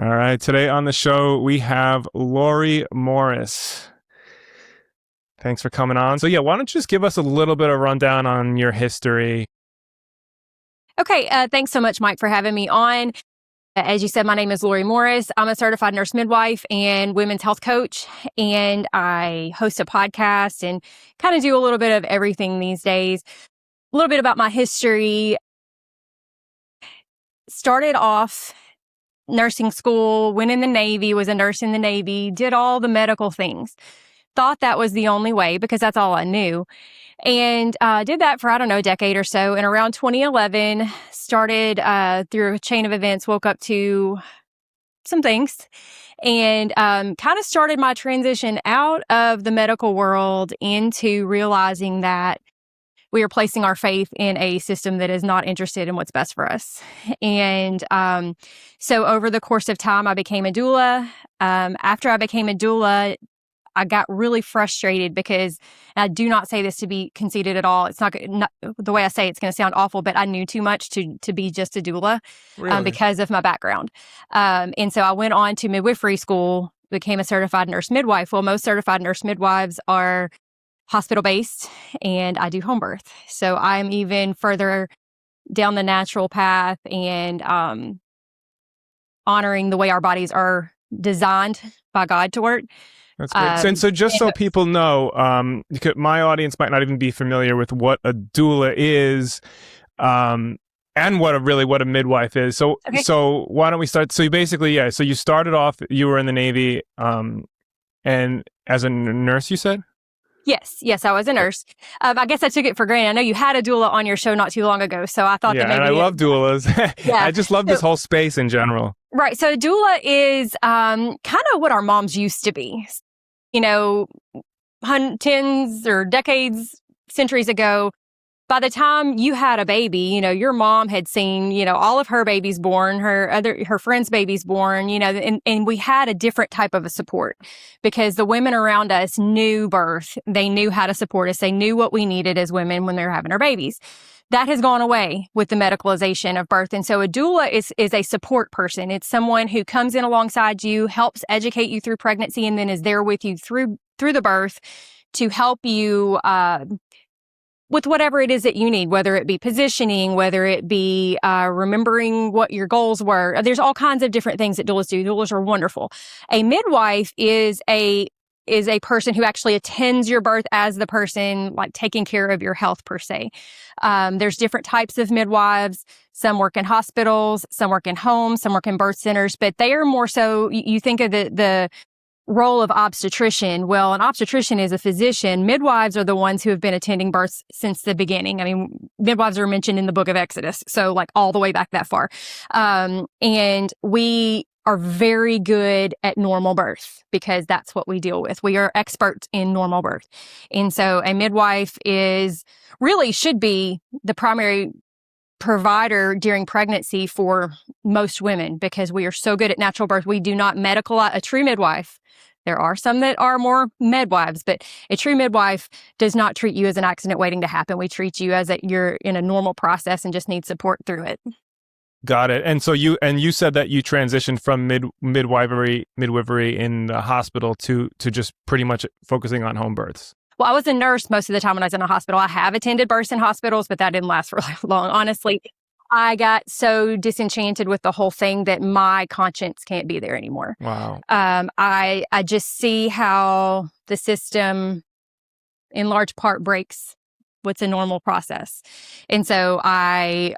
All right. Today on the show, we have Lori Morris. Thanks for coming on. So, why don't you just give us a little bit of rundown on your history? Okay. Thanks so much, Mike, for having me on. As you said, my name is Lori Morris. I'm a certified nurse midwife and women's health coach, and I host a podcast and kind of do a little bit of everything these days. A little bit about my history. Started off nursing school, went in the Navy, was a nurse in the Navy, did all the medical things. Thought that was the only way because that's all I knew. And did that for, a decade or so. And around 2011, started through a chain of events, woke up to some things and kind of started my transition out of the medical world into realizing that we are placing our faith in a system that is not interested in what's best for us. And so over the course of time, I became a doula. After I became a doula, I got really frustrated because, and I do not say this to be conceited at all. It's not the way I say it's going to sound awful, but I knew too much to be just a doula because of my background. And so I went on to midwifery school, became a certified nurse midwife. Well, most certified nurse midwives are hospital-based, and I do home birth. So I'm even further down the natural path and honoring the way our bodies are designed by God to work. That's great. And so just so people know, because my audience might not even be familiar with what a doula is and what a midwife is. So so why don't we start? So you basically, so you started off, you were in the Navy and as a nurse, you said? Yes, I was a nurse. I guess I took it for granted. I know you had a doula on your show not too long ago, so I thought that maybe... Yeah, and I love doulas. I just love this whole space in general. Right, so a doula is kind of what our moms used to be. You know, tens or decades, centuries ago, by the time you had a baby, your mom had seen, all of her babies born, her friends' babies born, and we had a different type of a support because the women around us knew birth. They knew how to support us. They knew what we needed as women when they were having our babies. That has gone away with the medicalization of birth. And so a doula is a support person. It's someone who comes in alongside you, helps educate you through pregnancy, and then is there with you through the birth to help you with whatever it is that you need, whether it be positioning, whether it be remembering what your goals were. There's all kinds of different things that doulas do. Doulas are wonderful. A midwife is a person who actually attends your birth as the person like taking care of your health per se. There's different types of midwives. Some work in hospitals, some work in homes, some work in birth centers, but they are more so, you think of the role of obstetrician. Well, an obstetrician is a physician. Midwives are the ones who have been attending births since the beginning. I mean, midwives are mentioned in the book of Exodus, so like all the way back that far. And we are very good at normal birth because that's what we deal with. We are experts in normal birth. And so a midwife should be the primary provider during pregnancy for most women because we are so good at natural birth. We do not medicalize a true midwife. There are some that are more midwives, but a true midwife does not treat you as an accident waiting to happen. We treat you as you're in a normal process and just need support through it. Got it. And so you said that you transitioned from midwifery in the hospital to just pretty much focusing on home births. Well, I was a nurse most of the time when I was in a hospital. I have attended births in hospitals, but that didn't last for long. Honestly, I got so disenchanted with the whole thing that my conscience can't be there anymore. Wow. I just see how the system in large part breaks what's a normal process. And so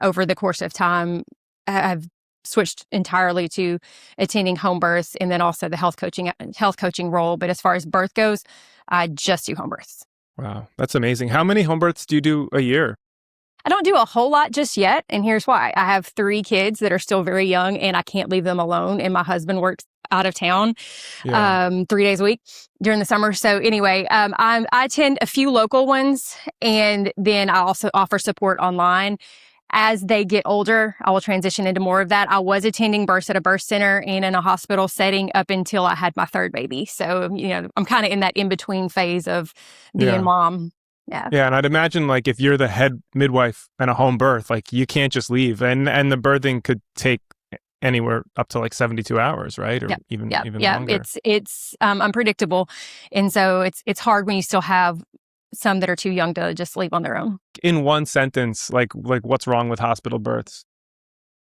over the course of time, I've switched entirely to attending home births and then also the health coaching role. But as far as birth goes, I just do home births. Wow. That's amazing. How many home births do you do a year? I don't do a whole lot just yet. And here's why. I have 3 kids that are still very young and I can't leave them alone. And my husband works out of town 3 days a week during the summer. So anyway, I attend a few local ones and then I also offer support online. As they get older, I will transition into more of that. I was attending births at a birth center and in a hospital setting up until I had my 3rd baby. So, I'm kind of in that in-between phase of being mom. Yeah. Yeah. And I'd imagine like if you're the head midwife in a home birth, like you can't just leave and the birthing could take anywhere up to like 72 hours, right? Or even longer. It's unpredictable. And so it's hard when you still have some that are too young to just leave on their own. In one sentence, like what's wrong with hospital births?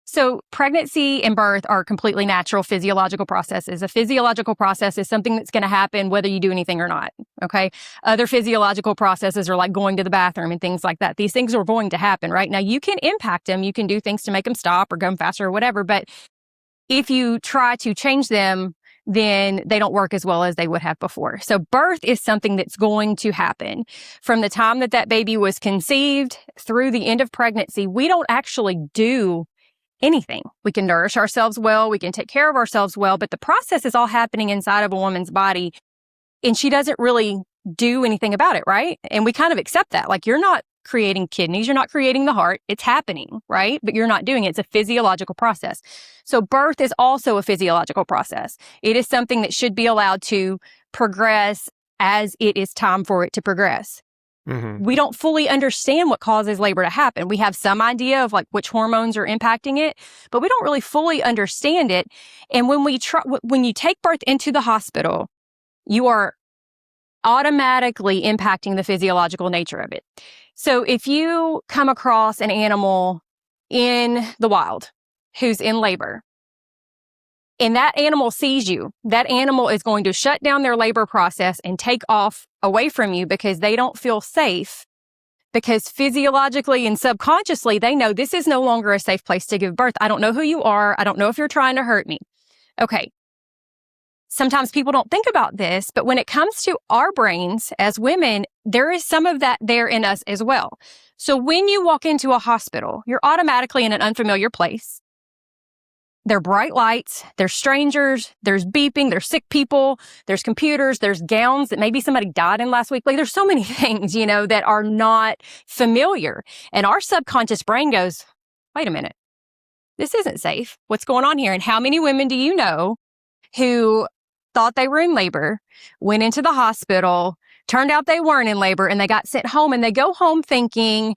So pregnancy and birth are completely natural physiological processes. A physiological process is something that's going to happen whether you do anything or not, okay? Other physiological processes are like going to the bathroom and things like that. These things are going to happen, right? Now, you can impact them. You can do things to make them stop or go faster or whatever. But if you try to change them, then they don't work as well as they would have before. So birth is something that's going to happen. From the time that baby was conceived through the end of pregnancy, we don't actually do anything. We can nourish ourselves well, we can take care of ourselves well, but the process is all happening inside of a woman's body, and she doesn't really do anything about it, right? And we kind of accept that. Like, you're not creating kidneys, you're not creating the heart, it's happening, right? But you're not doing it. It's a physiological process. So birth is also a physiological process. It is something that should be allowed to progress as it is time for it to progress. Mm-hmm. We don't fully understand what causes labor to happen. We have some idea of like which hormones are impacting it, but we don't really fully understand it. And when you take birth into the hospital, you are automatically impacting the physiological nature of it. So if you come across an animal in the wild who's in labor, and that animal sees you, that animal is going to shut down their labor process and take off away from you because they don't feel safe, because physiologically and subconsciously, they know this is no longer a safe place to give birth. I don't know who you are. I don't know if you're trying to hurt me. Okay. Sometimes people don't think about this, but when it comes to our brains as women, there is some of that there in us as well. So when you walk into a hospital, you're automatically in an unfamiliar place. There are bright lights, there's strangers, there's beeping, there's sick people, there's computers, there's gowns that maybe somebody died in last week. Like, there's so many things, that are not familiar. And our subconscious brain goes, wait a minute, this isn't safe. What's going on here? And how many women do you know who thought they were in labor, went into the hospital, turned out they weren't in labor, and they got sent home, and they go home thinking,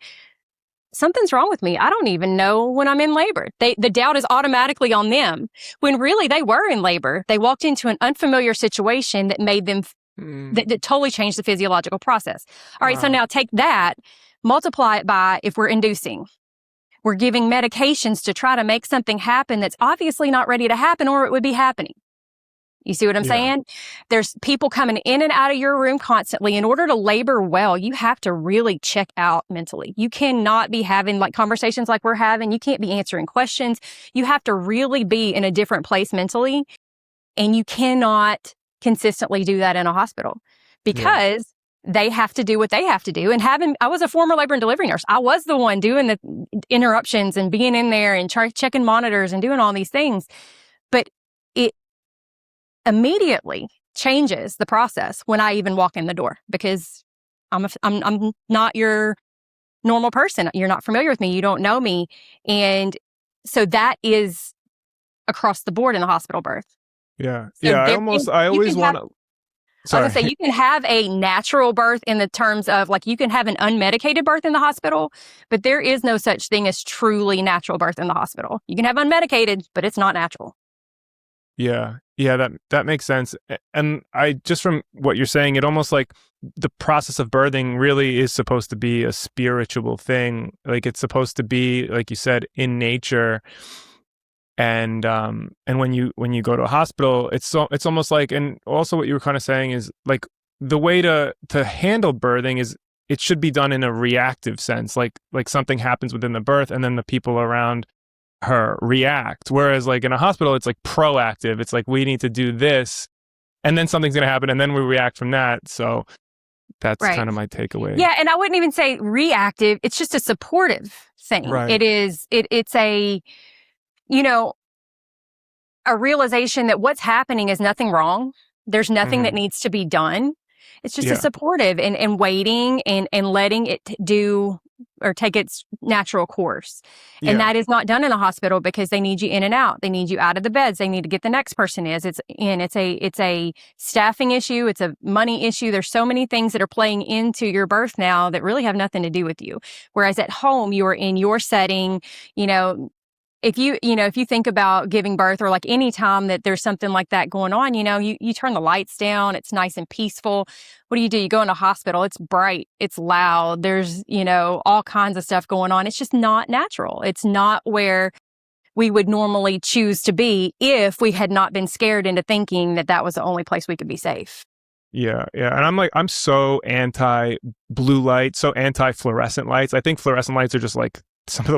something's wrong with me. I don't even know when I'm in labor. The doubt is automatically on them, when really they were in labor. They walked into an unfamiliar situation that made them, that totally changed the physiological process. All right, so now take that, multiply it by if we're inducing. We're giving medications to try to make something happen that's obviously not ready to happen, or it would be happening. You see what I'm saying? There's people coming in and out of your room constantly. In order to labor well, you have to really check out mentally. You cannot be having like conversations like we're having. You can't be answering questions. You have to really be in a different place mentally. And you cannot consistently do that in a hospital because they have to do what they have to do. And I was a former labor and delivery nurse. I was the one doing the interruptions and being in there and checking monitors and doing all these things. But it immediately changes the process when I even walk in the door, because I'm not your normal person. You're not familiar with me. You don't know me. And so that is across the board in the hospital birth. Yeah. So I always want to. Sorry. I was going to say, you can have a natural birth in the terms of like, you can have an unmedicated birth in the hospital, but there is no such thing as truly natural birth in the hospital. You can have unmedicated, but it's not natural. Yeah, that makes sense. And I just from what you're saying, it almost like the process of birthing really is supposed to be a spiritual thing. Like, it's supposed to be, like you said, in nature. And when you go to a hospital, it's almost like, and also what you were kind of saying is like the way to handle birthing is it should be done in a reactive sense, like something happens within the birth and then the people around her react. Whereas like in a hospital, it's like proactive. It's like, we need to do this and then something's going to happen and then we react from that. So that's kind of my takeaway. Yeah. And I wouldn't even say reactive. It's just a supportive thing. Right. It's a, a realization that what's happening is nothing wrong. There's nothing that needs to be done. It's just a supportive and waiting and letting it do or take its natural course. And that is not done in a hospital because they need you in and out. They need you out of the beds. They need to get the next person in. It's a staffing issue. It's a money issue. There's so many things that are playing into your birth now that really have nothing to do with you. Whereas at home, you are in your setting, if you think about giving birth, or like any time that there's something like that going on, you turn the lights down, it's nice and peaceful. What do? You go in a hospital, it's bright, it's loud, there's, all kinds of stuff going on. It's just not natural. It's not where we would normally choose to be if we had not been scared into thinking that that was the only place we could be safe. Yeah. And I'm so anti blue light, so anti fluorescent lights. I think fluorescent lights are just like some of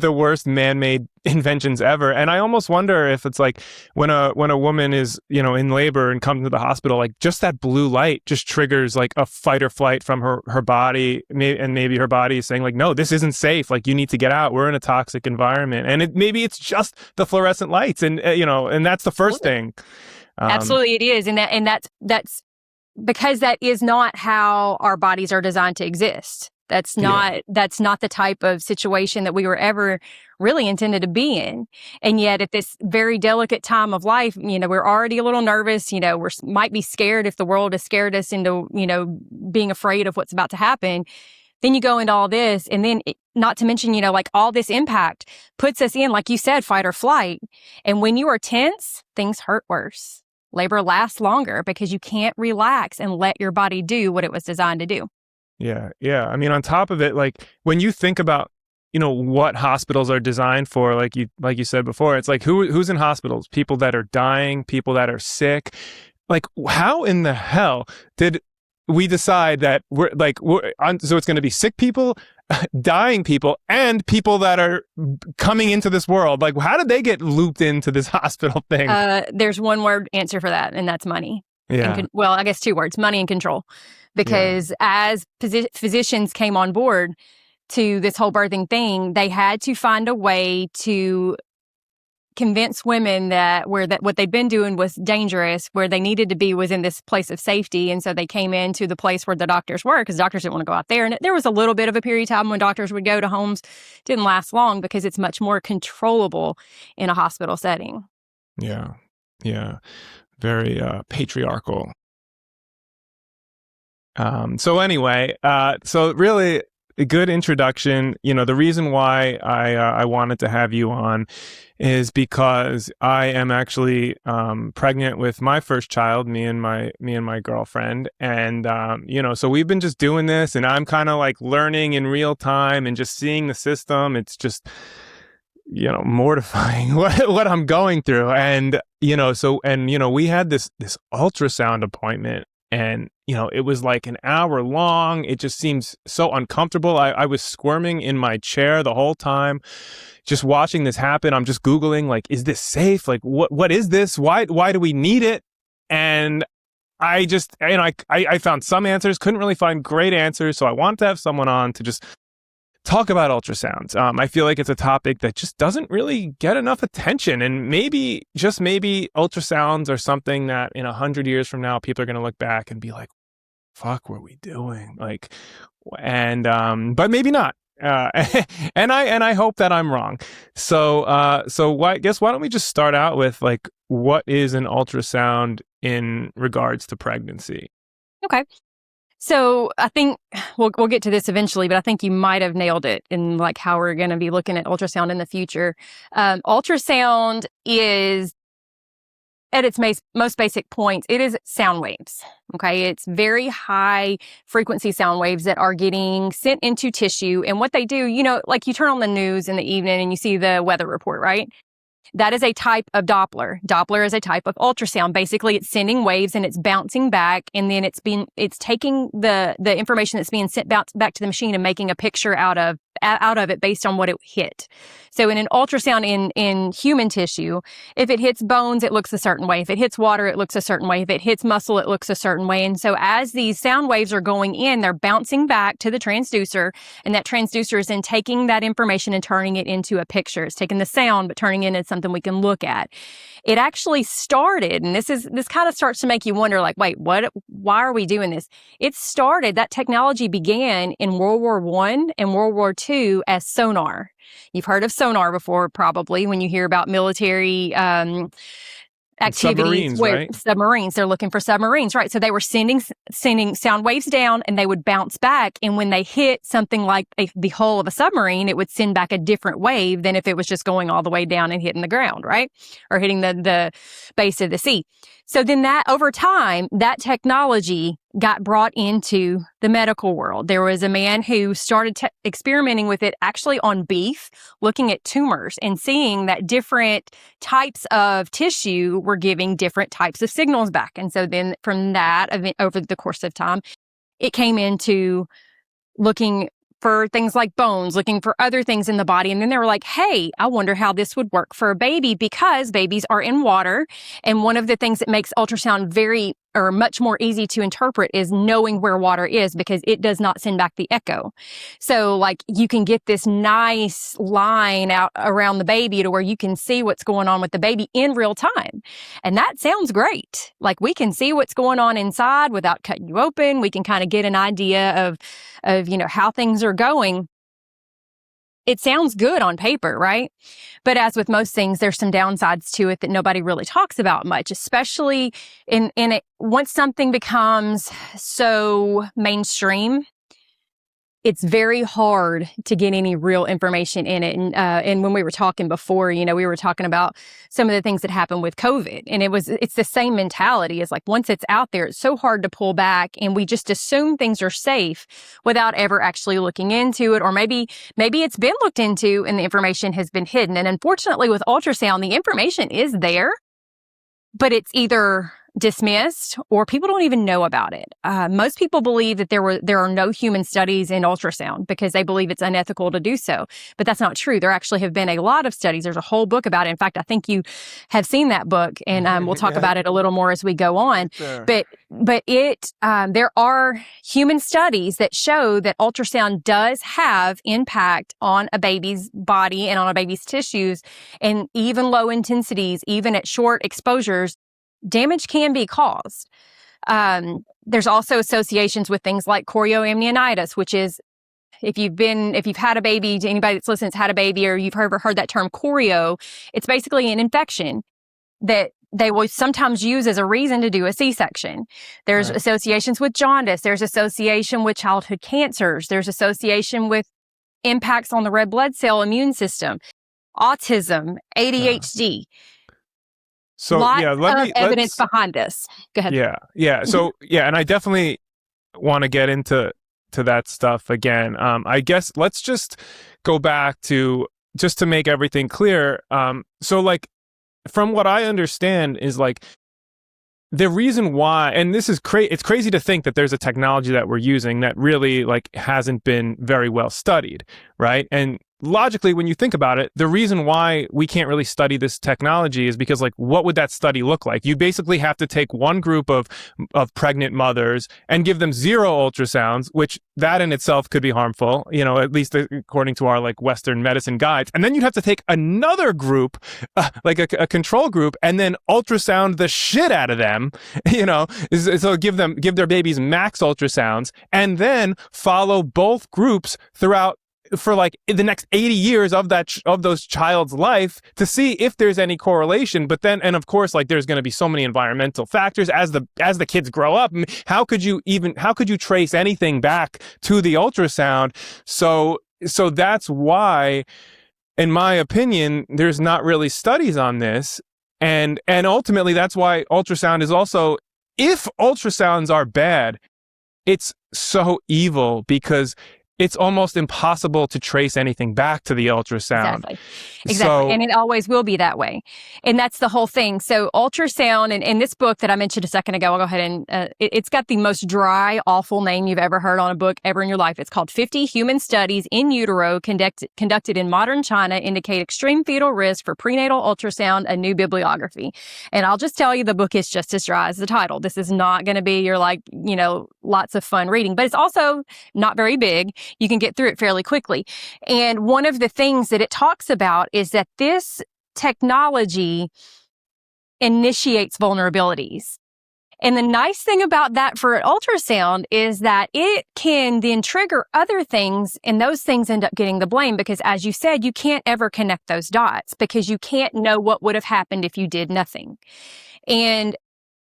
the worst man-made inventions ever. And I almost wonder if it's like when a woman is, in labor and comes to the hospital, like just that blue light just triggers like a fight or flight from her body. And maybe her body is saying like, no, this isn't safe. Like, you need to get out. We're in a toxic environment. And maybe it's just the fluorescent lights. And, and that's the first thing. Absolutely, it is. And that's because that is not how our bodies are designed to exist. That's not the type of situation that we were ever really intended to be in. And yet at this very delicate time of life, we're already a little nervous, might be scared if the world has scared us into, being afraid of what's about to happen. Then you go into all this, and then not to mention, like all this impact puts us in, like you said, fight or flight. And when you are tense, things hurt worse. Labor lasts longer because you can't relax and let your body do what it was designed to do. Yeah. I mean, on top of it, like when you think about, what hospitals are designed for, like you said before, it's like who's in hospitals? People that are dying, people that are sick. Like, how in the hell did we decide that so it's going to be sick people, dying people, and people that are coming into this world? Like, how did they get looped into this hospital thing? There's one word answer for that, and that's money. Yeah. Well, I guess two words: money and control. Because as physicians came on board to this whole birthing thing, they had to find a way to convince women that what they'd been doing was dangerous, where they needed to be was in this place of safety. And so they came into the place where the doctors were, because doctors didn't want to go out there. And there was a little bit of a period of time when doctors would go to homes. Didn't last long because it's much more controllable in a hospital setting. Yeah. Very patriarchal. So anyway, so really a good introduction. The reason why I wanted to have you on is because I am actually pregnant with my first child, me and my girlfriend, and so we've been just doing this, and I'm kind of like learning in real time and just seeing the system. It's just mortifying what I'm going through, and we had this ultrasound appointment. And, it was like an hour long. It just seems so uncomfortable. I was squirming in my chair the whole time, just watching this happen. I'm just Googling, like, is this safe? Like, what is this? Why do we need it? And I just, I found some answers, couldn't really find great answers. So I wanted to have someone on to just talk about ultrasounds. I feel like it's a topic that just doesn't really get enough attention, and maybe ultrasounds are something that in 100 years from now, people are going to look back and be like, fuck, what were we doing? Like, and, but maybe not. And I hope that I'm wrong. So why don't we just start out with like, what is an ultrasound in regards to pregnancy? Okay. So I think we'll get to this eventually, but I think you might have nailed it in like how we're going to be looking at ultrasound in the future. Ultrasound is, at its most basic points, it is sound waves. Okay. It's very high frequency sound waves that are getting sent into tissue. And what they do, like you turn on the news in the evening and you see the weather report, right? That is a type of Doppler. Doppler is a type of ultrasound. Basically, it's sending waves and it's bouncing back, and then it's taking the information that's being sent back to the machine and making a picture out of it based on what it hit. So in an ultrasound in human tissue, if it hits bones, it looks a certain way. If it hits water, it looks a certain way. If it hits muscle, it looks a certain way. And so as these sound waves are going in, they're bouncing back to the transducer, and that transducer is then taking that information and turning it into a picture. It's taking the sound, but turning it into something we can look at. It actually started, and this kind of starts to make you wonder, like, wait, why are we doing this? That technology began in World War I and World War II as sonar. You've heard of sonar before, probably, when you hear about military activities where right? submarines, they're looking for submarines, right? So they were sending sound waves down and they would bounce back. And when they hit something like the hull of a submarine, it would send back a different wave than if it was just going all the way down and hitting the ground, right? Or hitting the base of the sea. So then that over time, that technology got brought into the medical world. There was a man who started experimenting with it actually on beef, looking at tumors and seeing that different types of tissue were giving different types of signals back. And so then from that, over the course of time, it came into looking for things like bones, looking for other things in the body. And then they were like, hey, I wonder how this would work for a baby, because babies are in water. And one of the things that makes ultrasound much more easy to interpret is knowing where water is, because it does not send back the echo. So like you can get this nice line out around the baby to where you can see what's going on with the baby in real time. And that sounds great. Like we can see what's going on inside without cutting you open. We can kind of get an idea of how things are going. It sounds good on paper, right? But as with most things, there's some downsides to it that nobody really talks about much, especially in it. Once something becomes so mainstream, it's very hard to get any real information in it. And when we were talking before, we were talking about some of the things that happened with COVID. And it's the same mentality. It's like once it's out there, it's so hard to pull back. And we just assume things are safe without ever actually looking into it. Or maybe it's been looked into and the information has been hidden. And unfortunately with ultrasound, the information is there, but it's either dismissed or people don't even know about it. Most people believe that there are no human studies in ultrasound because they believe it's unethical to do so. But that's not true. There actually have been a lot of studies. There's a whole book about it. In fact, I think you have seen that book, and we'll talk about it a little more as we go on. Sure. But there are human studies that show that ultrasound does have impact on a baby's body and on a baby's tissues, and even low intensities, even at short exposures, damage can be caused. There's also associations with things like chorioamnionitis, which is if you've had a baby, to anybody that's listening that's had a baby, or you've ever heard that term chorio, it's basically an infection that they will sometimes use as a reason to do a C-section. There's associations with jaundice. There's association with childhood cancers. There's association with impacts on the red blood cell immune system, autism, ADHD. So lots of evidence behind this. Go ahead. Yeah. So and I definitely want to get into that stuff again. I guess let's just go back to just to make everything clear. So like from what I understand is like the reason why, and this is it's crazy to think that there's a technology that we're using that really like hasn't been very well studied, right? And logically, when you think about it, the reason why we can't really study this technology is because, like, what would that study look like? You basically have to take one group of pregnant mothers and give them 0 ultrasounds, which that in itself could be harmful, at least according to our like Western medicine guides. And then you'd have to take another group, like a control group, and then ultrasound the shit out of them, so give their babies max ultrasounds, and then follow both groups throughout for like the next 80 years of those child's life to see if there's any correlation. But then, and of course, like there's going to be so many environmental factors as the kids grow up. How could you trace anything back to the ultrasound? So that's why, in my opinion, there's not really studies on this. And ultimately that's why ultrasound is also, if ultrasounds are bad, it's so evil because it's almost impossible to trace anything back to the ultrasound. Exactly. So, and it always will be that way. And that's the whole thing. So ultrasound, and in this book that I mentioned a second ago, I'll go ahead and it's got the most dry, awful name you've ever heard on a book ever in your life. It's called 50 Human Studies in Utero Conducted in Modern China Indicate Extreme Fetal Risk for Prenatal Ultrasound, a New Bibliography. And I'll just tell you, the book is just as dry as the title. This is not going to be your lots of fun reading, but it's also not very big. You can get through it fairly quickly. And one of the things that it talks about is that this technology initiates vulnerabilities. And the nice thing about that for an ultrasound is that it can then trigger other things, and those things end up getting the blame because, as you said, you can't ever connect those dots because you can't know what would have happened if you did nothing. And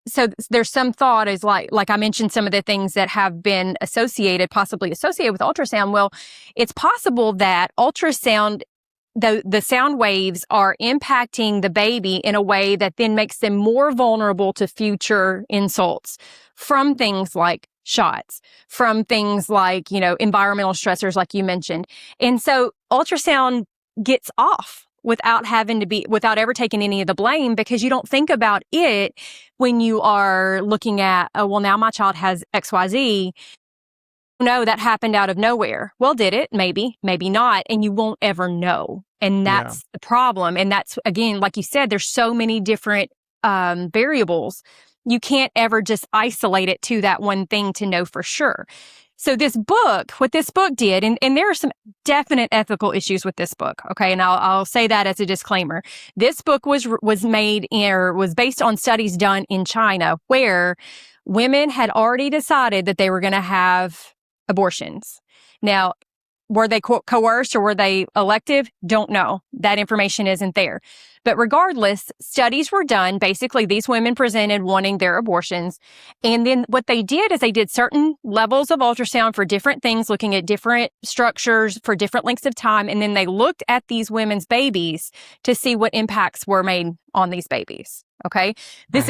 so there's some thought is like I mentioned some of the things that have been possibly associated with ultrasound. Well, it's possible that ultrasound, the sound waves are impacting the baby in a way that then makes them more vulnerable to future insults from things like shots, from things like, environmental stressors, like you mentioned. And so ultrasound gets off without ever taking any of the blame because you don't think about it when you are looking at, oh, well, now my child has XYZ. No, that happened out of nowhere. Well, did it? Maybe, maybe not. And you won't ever know. And that's the problem. And that's, again, like you said, there's so many different variables. You can't ever just isolate it to that one thing to know for sure. So what this book did, and there are some definite ethical issues with this book, okay? And I'll say that as a disclaimer. This book was based on studies done in China where women had already decided that they were going to have abortions. Now, were they coerced or were they elective? Don't know. That information isn't there. But regardless, studies were done. Basically, these women presented wanting their abortions. And then what they did is they did certain levels of ultrasound for different things, looking at different structures for different lengths of time. And then they looked at these women's babies to see what impacts were made on these babies. Okay. These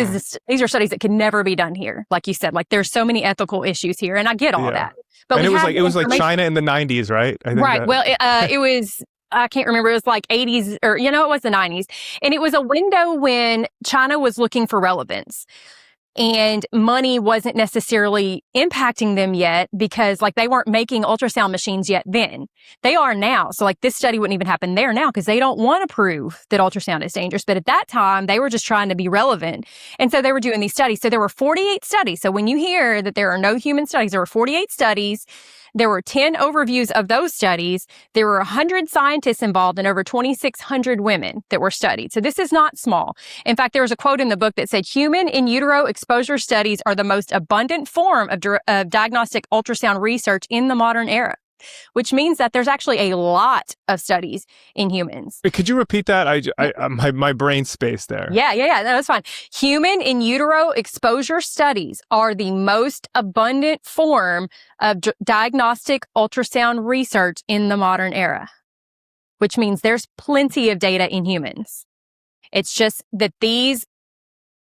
are studies that can never be done here. Like you said, there's so many ethical issues here. And I get all that. But and it was like China in the 90s, right? Right. Well, it was, I can't remember. It was like 80s or, it was the 90s. And it was a window when China was looking for relevance. And money wasn't necessarily impacting them yet because they weren't making ultrasound machines yet then. They are now. So this study wouldn't even happen there now because they don't want to prove that ultrasound is dangerous. But at that time, they were just trying to be relevant. And so they were doing these studies. So there were 48 studies. So when you hear that there are no human studies, there were 48 studies. There were 10 overviews of those studies. There were 100 scientists involved and over 2,600 women that were studied. So this is not small. In fact, there was a quote in the book that said, human in utero exposure studies are the most abundant form of diagnostic ultrasound research in the modern era, which means that there's actually a lot of studies in humans. Wait, could you repeat that? My brain spaced there. Yeah. No, that's fine. Human in utero exposure studies are the most abundant form of diagnostic ultrasound research in the modern era, which means there's plenty of data in humans. It's just that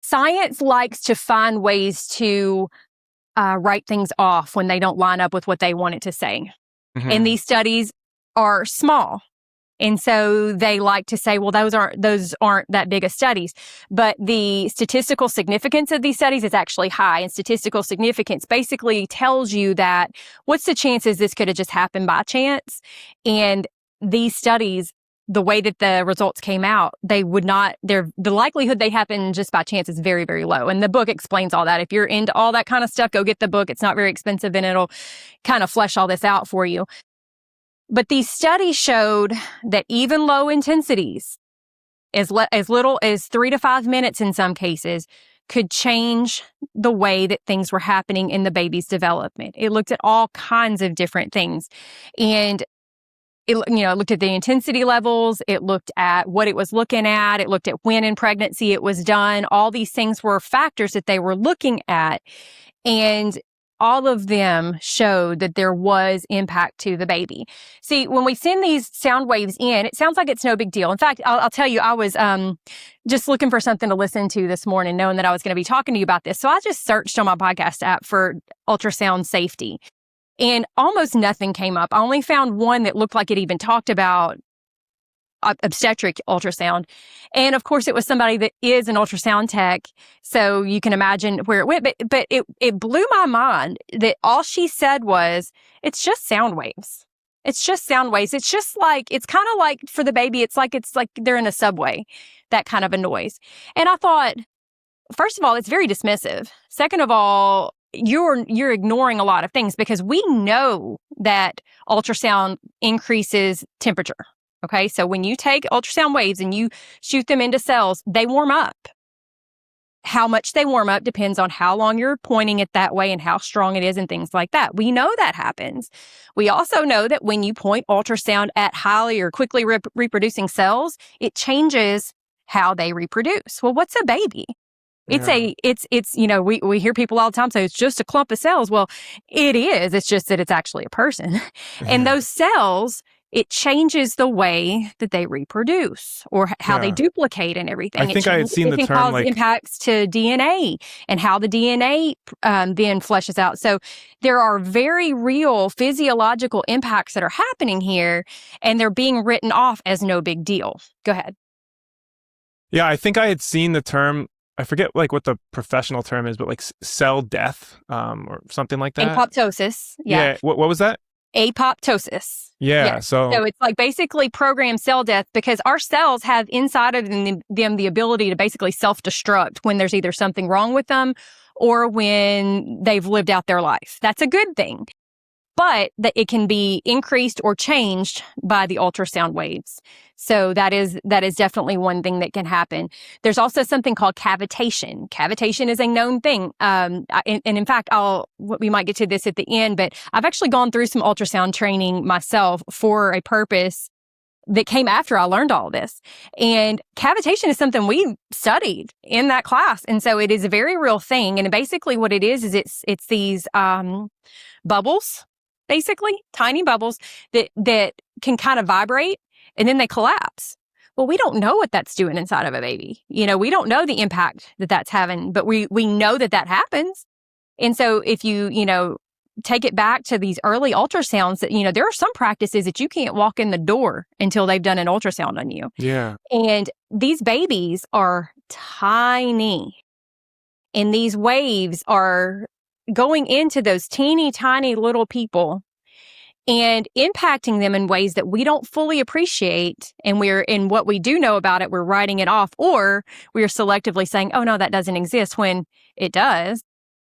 science likes to find ways to write things off when they don't line up with what they want it to say. Mm-hmm. And these studies are small. And so they like to say, well, those aren't that big of studies. But the statistical significance of these studies is actually high. And statistical significance basically tells you that what's the chances this could have just happened by chance? And these studies, the way that the results came out, the likelihood they happen just by chance is very, very low. And the book explains all that. If you're into all that kind of stuff, go get the book. It's not very expensive and it'll kind of flesh all this out for you. But these studies showed that even low intensities, as little as 3 to 5 minutes in some cases, could change the way that things were happening in the baby's development. It looked at all kinds of different things. And it looked at the intensity levels. It looked at what it was looking at. It looked at when in pregnancy it was done. All these things were factors that they were looking at. And all of them showed that there was impact to the baby. See, when we send these sound waves in, it sounds like it's no big deal. In fact, I'll tell you, I was just looking for something to listen to this morning, knowing that I was going to be talking to you about this. So I just searched on my podcast app for ultrasound safety. And almost nothing came up. I only found one that looked like it even talked about obstetric ultrasound. And of course, it was somebody that is an ultrasound tech. So you can imagine where it went. But it blew my mind that all she said was, it's just sound waves. It's just sound waves. It's just it's kind of like for the baby, it's like they're in a subway, that kind of a noise. And I thought, first of all, it's very dismissive. Second of all, you're ignoring a lot of things because we know that ultrasound increases temperature. Okay. So when you take ultrasound waves and you shoot them into cells, they warm up. how much they warm up depends on how long you're pointing it that way and how strong it is and things like that. We know that happens. We also know that when you point ultrasound at highly or quickly reproducing cells, it changes how they reproduce. Well, what's a baby? It's we hear people all the time say it's just a clump of cells. Well, it is. It's just that it's actually a person. And those cells, it changes the way that they reproduce or how they duplicate and everything. I think I had seen the term like... It can cause impacts to DNA and how the DNA then fleshes out. So there are very real physiological impacts that are happening here, and they're being written off as no big deal. Go ahead. Yeah, I think I had seen the term, I forget like what the professional term is, but like cell death or something like that. Apoptosis. Yeah. What was that? Apoptosis. Yeah. Yes. So it's like basically programmed cell death, because our cells have inside of them the ability to basically self-destruct when there's either something wrong with them or when they've lived out their life. That's a good thing. But that it can be increased or changed by the ultrasound waves. So that is definitely one thing that can happen. There's also something called cavitation. Cavitation is a known thing. And in fact, we might get to this at the end, but I've actually gone through some ultrasound training myself for a purpose that came after I learned all this. And cavitation is something we studied in that class. And so it is a very real thing. And basically what it is it's these bubbles, basically tiny bubbles that can kind of vibrate and then they collapse. Well, we don't know what that's doing inside of a baby. We don't know the impact that that's having, but we know that happens. And so if you take it back to these early ultrasounds, that, there are some practices that you can't walk in the door until they've done an ultrasound on you. Yeah. And these babies are tiny. And these waves are going into those teeny tiny little people and impacting them in ways that we don't fully appreciate. And in what we do know about it, we're writing it off, or we're selectively saying, oh no, that doesn't exist, when it does.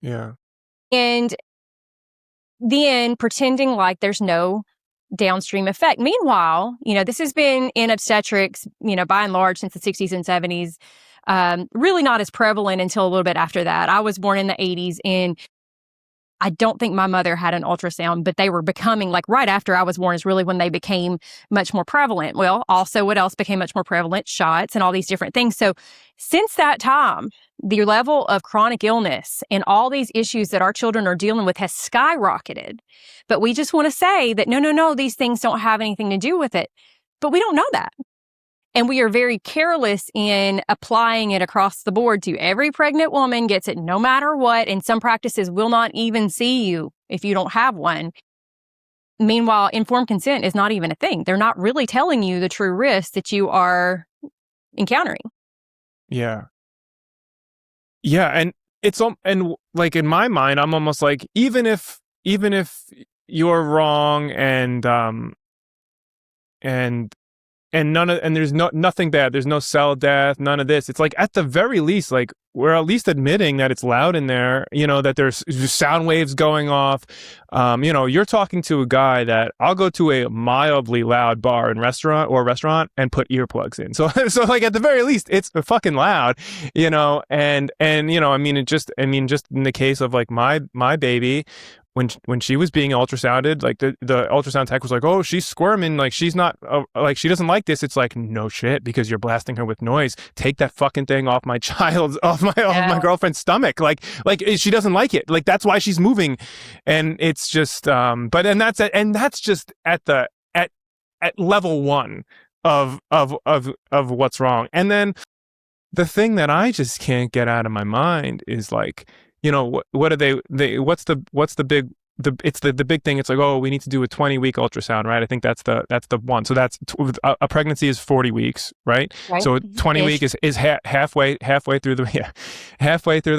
Yeah. And then pretending like there's no downstream effect. Meanwhile, this has been in obstetrics, by and large since the 60s and 70s, really not as prevalent until a little bit after that. I was born in the 80s, and I don't think my mother had an ultrasound, but they were becoming, like right after I was born is really when they became much more prevalent. Well, also what else became much more prevalent? Shots and all these different things. So since that time, the level of chronic illness and all these issues that our children are dealing with has skyrocketed. But we just want to say that, no, these things don't have anything to do with it. But we don't know that. And we are very careless in applying it across the board to every pregnant woman gets it no matter what. And some practices will not even see you if you don't have one. Meanwhile, informed consent is not even a thing. They're not really telling you the true risks that you are encountering. Yeah. Yeah. And and like in my mind, I'm almost like, even if you're wrong and there's nothing bad. There's no cell death, none of this. It's like, at the very least, like, we're at least admitting that it's loud in there, that there's sound waves going off. You're talking to a guy that I'll go to a mildly loud bar and restaurant and put earplugs in. So like, at the very least, it's fucking loud, and just in the case of like my baby, when she was being ultrasounded, like the ultrasound tech was like, oh, she's squirming, like she's not, like she doesn't like this. It's like, no shit, because you're blasting her with noise. Take that fucking thing off my off my girlfriend's stomach. Like she doesn't like it. Like that's why she's moving, and it's just, that's just at level one of what's wrong. And then the thing that I just can't get out of my mind is like, what are what's the big thing. It's like, oh, we need to do a 20-week ultrasound, right? I think that's the one. So that's a pregnancy is 40 weeks, right? So 20 week is halfway through the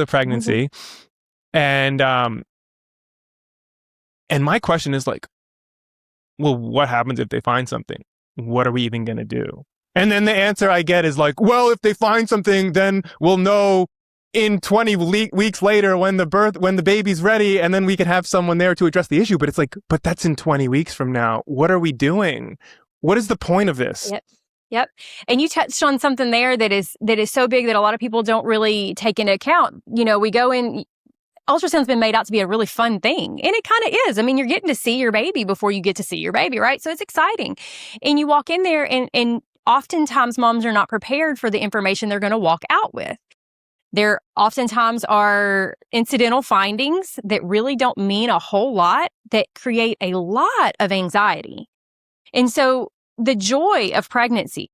pregnancy. Mm-hmm. And my question is like, well, what happens if they find something? What are we even going to do? And then the answer I get is like, well, if they find something, then we'll know in 20 weeks later when the baby's ready, and then we can have someone there to address the issue. But it's like, but that's in 20 weeks from now. What are we doing? What is the point of this? Yep. And you touched on something there that is so big that a lot of people don't really take into account. You know, we go in, ultrasound's been made out to be a really fun thing. And it kind of is. I mean, you're getting to see your baby before you get to see your baby, right? So it's exciting. And you walk in there and oftentimes moms are not prepared for the information they're going to walk out with. There oftentimes are incidental findings that really don't mean a whole lot that create a lot of anxiety. And so the joy of pregnancy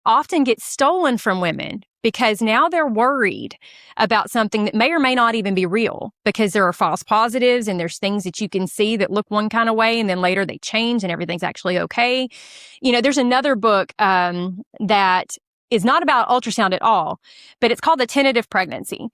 often gets stolen from women because now they're worried about something that may or may not even be real because there are false positives and there's things that you can see that look one kind of way and then later they change and everything's actually okay. You know, there's another book that is not about ultrasound at all, but it's called The Tentative Pregnancy.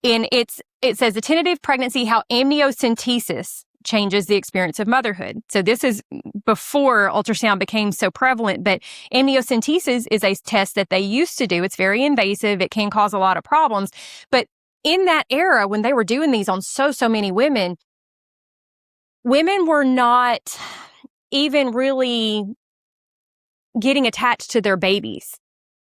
And it says the tentative pregnancy, how amniocentesis changes the experience of motherhood. So this is before ultrasound became so prevalent, but amniocentesis is a test that they used to do. It's very invasive. It can cause a lot of problems. But in that era, when they were doing these on so many women were not even really getting attached to their babies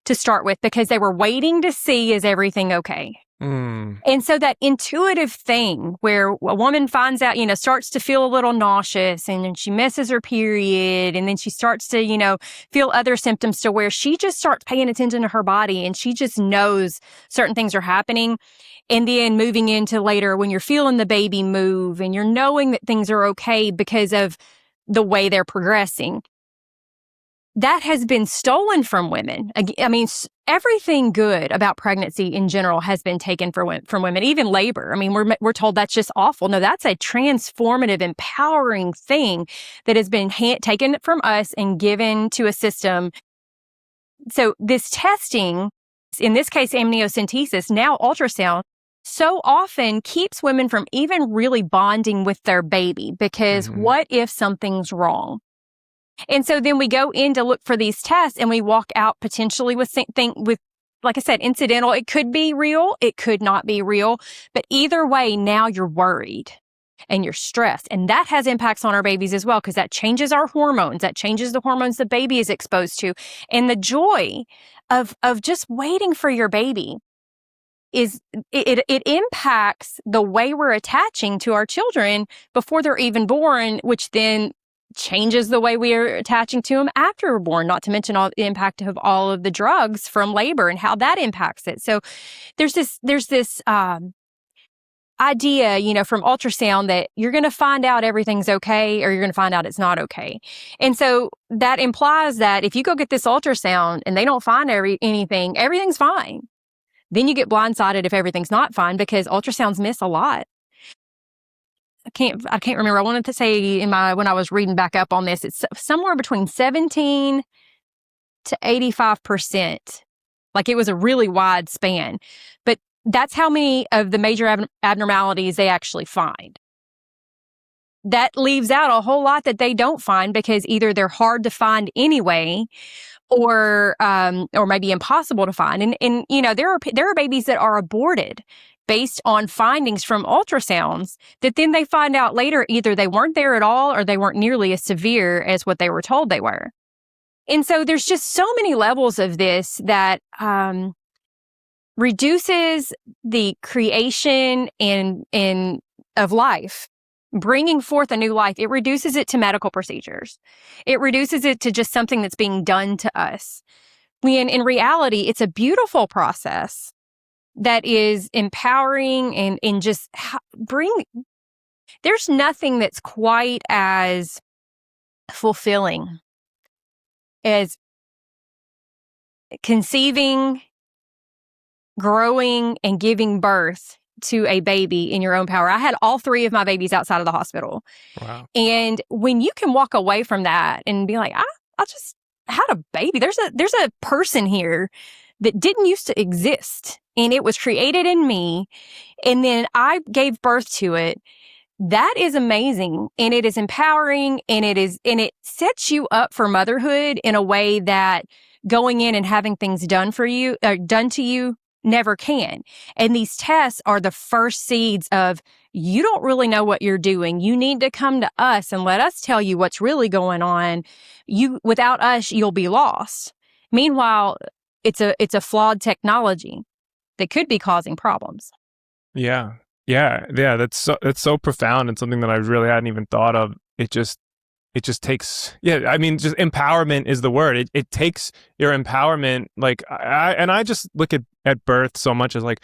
to start with because they were waiting to see, is everything okay? And so that intuitive thing where a woman finds out, you know, starts to feel a little nauseous and then she misses her period and then she starts to, you know, feel other symptoms to where she just starts paying attention to her body and she just knows certain things are happening. And then moving into later when you're feeling the baby move and you're knowing that things are okay because of the way they're progressing. That has been stolen from women. I mean, everything good about pregnancy in general has been taken from women, even labor. I mean, we're told that's just awful. No, that's a transformative, empowering thing that has been taken from us and given to a system. So this testing, in this case, amniocentesis, now ultrasound, so often keeps women from even really bonding with their baby because what if something's wrong? And so then we go in to look for these tests and we walk out potentially with, like I said, incidental. It could be real. It could not be real. But either way, now you're worried and you're stressed. And that has impacts on our babies as well because that changes our hormones. That changes the hormones the baby is exposed to. And the joy of just waiting for your baby is it impacts the way we're attaching to our children before they're even born, which then changes the way we are attaching to them after we're born, not to mention all the impact of all of the drugs from labor and how that impacts it. So there's this idea, you know, from ultrasound that you're going to find out everything's okay or you're going to find out it's not okay. And so that implies that if you go get this ultrasound and they don't find anything, everything's fine. Then you get blindsided if everything's not fine because ultrasounds miss a lot. I can't remember. I wanted to say when I was reading back up on this, it's somewhere between 17 to 85%. Like it was a really wide span, but that's how many of the major abnormalities they actually find. That leaves out a whole lot that they don't find because either they're hard to find anyway, or maybe impossible to find. And you know, there are babies that are aborted based on findings from ultrasounds that then they find out later either they weren't there at all or they weren't nearly as severe as what they were told they were. And so there's just so many levels of this that reduces the creation and of life, bringing forth a new life. It reduces it to medical procedures. It reduces it to just something that's being done to us. When in reality, it's a beautiful process that is empowering and just there's nothing that's quite as fulfilling as conceiving, growing, and giving birth to a baby in your own power. I had all 3 of my babies outside of the hospital. Wow. And when you can walk away from that and be like, I just had a baby. There's a person here that didn't used to exist. And it was created in me. And then I gave birth to it. That is amazing. And it is empowering. And it sets you up for motherhood in a way that going in and having things done to you never can. And these tests are the first seeds of, you don't really know what you're doing. You need to come to us and let us tell you what's really going on. Without us, you'll be lost. Meanwhile, it's a flawed technology that could be causing problems. Yeah. That's so profound, and something that I really hadn't even thought of. It just takes, I mean, just empowerment is the word. It takes your empowerment. Like, I just look at birth so much as like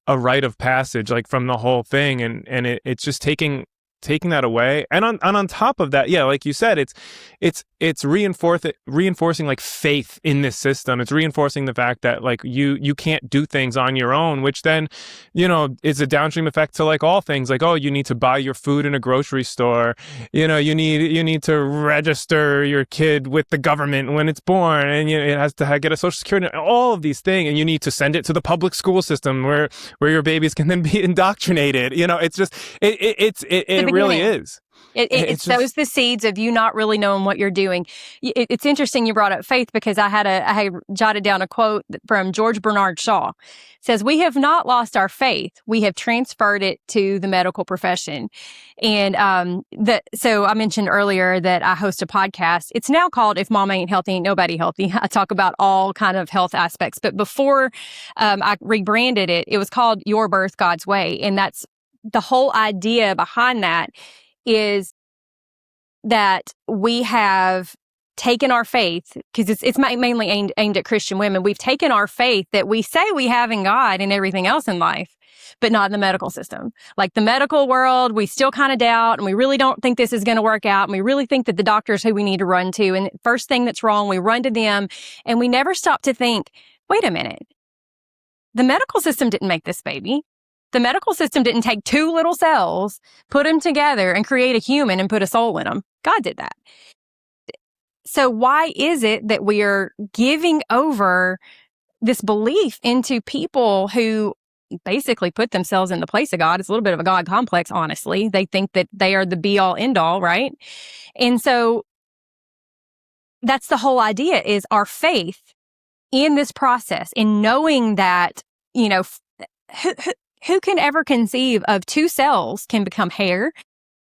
a rite of passage, like from the whole thing. And it's just taking that away. And on top of that, like you said, it's reinforcing like faith in this system. It's reinforcing the fact that like you can't do things on your own, which then, is a downstream effect to like all things, like, oh, you need to buy your food in a grocery store. You need to register your kid with the government when it's born, and it has to get a social security, all of these things. And you need to send it to the public school system where your babies can then be indoctrinated. It's just, it really is. It sows the seeds of you not really knowing what you're doing. It's interesting you brought up faith, because I had jotted down a quote from George Bernard Shaw. It says, "We have not lost our faith. We have transferred it to the medical profession." And so I mentioned earlier that I host a podcast. It's now called "If Mama Ain't Healthy, Ain't Nobody Healthy." I talk about all kind of health aspects. But before I rebranded it, it was called "Your Birth, God's Way." And that's the whole idea behind that, is that we have taken our faith, because it's mainly aimed at Christian women. We've taken our faith that we say we have in God and everything else in life, but not in the medical system. Like the medical world, we still kind of doubt, and we really don't think this is going to work out. And we really think that the doctor's who we need to run to. And first thing that's wrong, we run to them, and we never stop to think, wait a minute, the medical system didn't make this baby. The medical system didn't take two little cells, put them together, and create a human and put a soul in them. God did that. So why is it that we are giving over this belief into people who basically put themselves in the place of God? It's a little bit of a God complex, honestly. They think that they are the be-all, end-all, right? And so that's the whole idea, is our faith in this process, in knowing that, who can ever conceive of two cells can become hair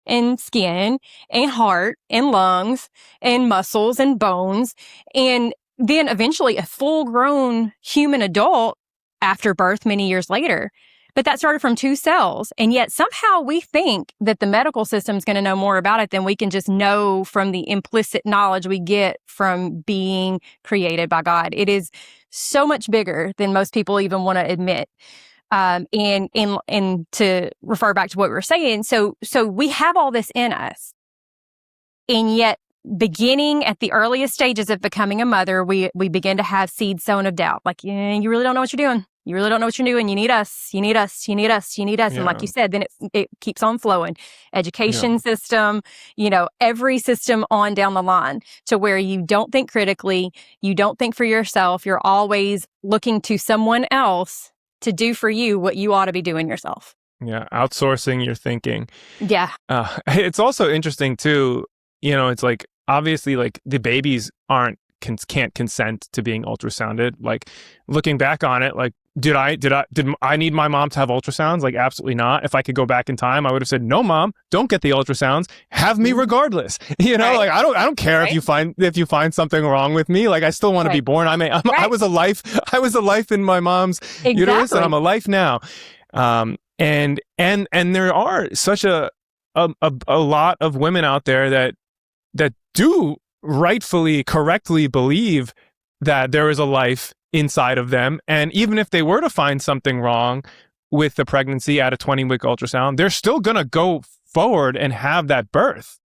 and skin and heart and lungs and muscles and bones, and then eventually a full-grown human adult after birth many years later? But that started from two cells. And yet somehow we think that the medical system is going to know more about it than we can just know from the implicit knowledge we get from being created by God. It is so much bigger than most people even want to admit. And to refer back to what we were saying, so we have all this in us, and yet beginning at the earliest stages of becoming a mother, we begin to have seeds sown of doubt. Like, you really don't know what you're doing. You really don't know what you're doing. You need us. You need us. You need us. You need us. Yeah. And like you said, then it keeps on flowing. Education system, every system on down the line, to where you don't think critically. You don't think for yourself. You're always looking to someone else to do for you what you ought to be doing yourself. Yeah, outsourcing your thinking. Yeah. It's also interesting too, it's like, obviously, like the babies can't consent to being ultrasounded. Like, looking back on it, like, did I need my mom to have ultrasounds? Like, absolutely not. If I could go back in time, I would have said, no, Mom, don't get the ultrasounds. Have me regardless. Right. Like, I don't care if you find something wrong with me. Like, I still want to be born. I was a life in my mom's uterus, and I'm a life now. And there are such a lot of women out there that do rightfully, correctly believe that there is a life inside of them. And even if they were to find something wrong with the pregnancy at a 20-week ultrasound, they're still going to go forward and have that birth.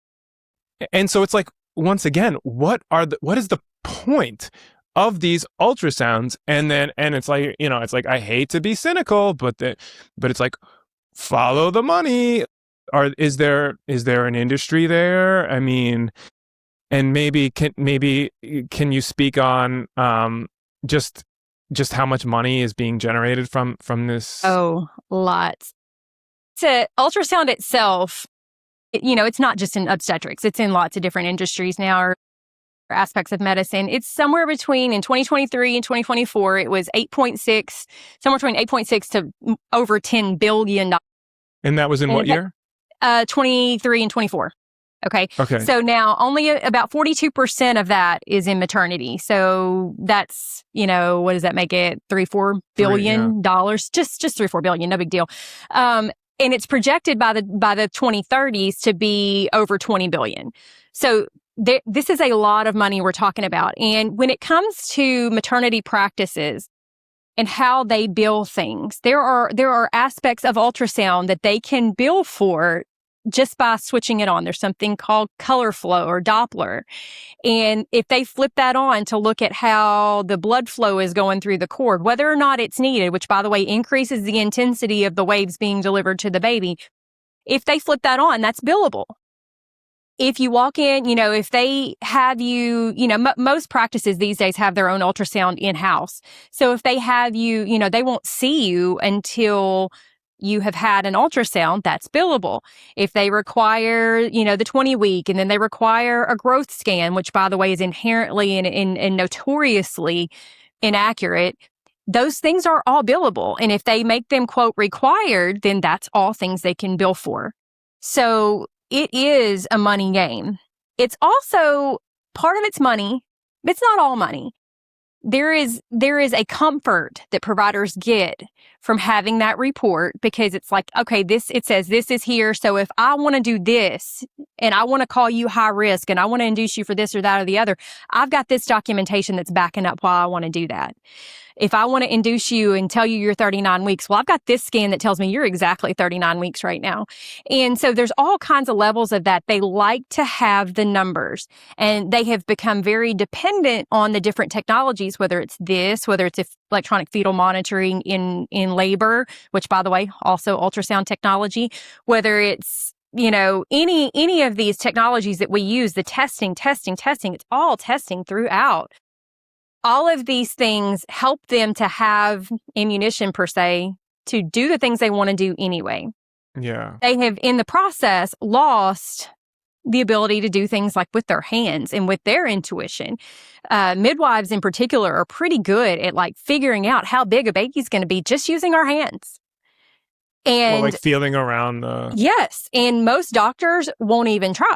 And so it's like, once again, what is the point of these ultrasounds? And it's like, it's like, I hate to be cynical, but it's like, follow the money. Is there an industry there? I mean, and maybe can you speak on just how much money is being generated from this? Oh, lots. To ultrasound itself, it's not just in obstetrics. It's in lots of different industries now, or aspects of medicine. It's somewhere between, in 2023 and 2024, it was 8.6, somewhere between 8.6 to over $10 billion. And that was in what year? 23 and 24. Okay. Okay. So now only about 42% of that is in maternity. So that's, what does that make it? $3-4 billion dollars? Just 3-4 billion, no big deal. And it's projected by the 2030s to be over 20 billion. So this is a lot of money we're talking about. And when it comes to maternity practices and how they bill things, there are aspects of ultrasound that they can bill for just by switching it on. There's something called color flow or Doppler. And if they flip that on to look at how the blood flow is going through the cord, whether or not it's needed, which by the way increases the intensity of the waves being delivered to the baby, if they flip that on, that's billable. If you walk in, if they have you, most practices these days have their own ultrasound in-house. So if they have you, they won't see you until you have had an ultrasound, that's billable. If they require, the 20-week, and then they require a growth scan, which by the way is inherently and notoriously inaccurate, those things are all billable. And if they make them, quote, required, then that's all things they can bill for. So it is a money game. It's also part of it's money, but it's not all money. There is a comfort that providers get from having that report, because it's like, okay, it says this is here. So if I want to do this and I want to call you high risk and I want to induce you for this or that or the other, I've got this documentation that's backing up why I want to do that. If I want to induce you and tell you you're 39 weeks, well, I've got this scan that tells me you're exactly 39 weeks right now. And so there's all kinds of levels of that. They like to have the numbers, and they have become very dependent on the different technologies, whether it's electronic fetal monitoring in labor, which by the way, also ultrasound technology, whether it's any of these technologies that we use, the testing, it's all testing throughout. All of these things help them to have ammunition, per se, to do the things they want to do anyway. Yeah. They have, in the process, lost the ability to do things like with their hands and with their intuition. Midwives in particular are pretty good at figuring out how big a baby's going to be just using our hands. And feeling around the... Yes. And most doctors won't even try.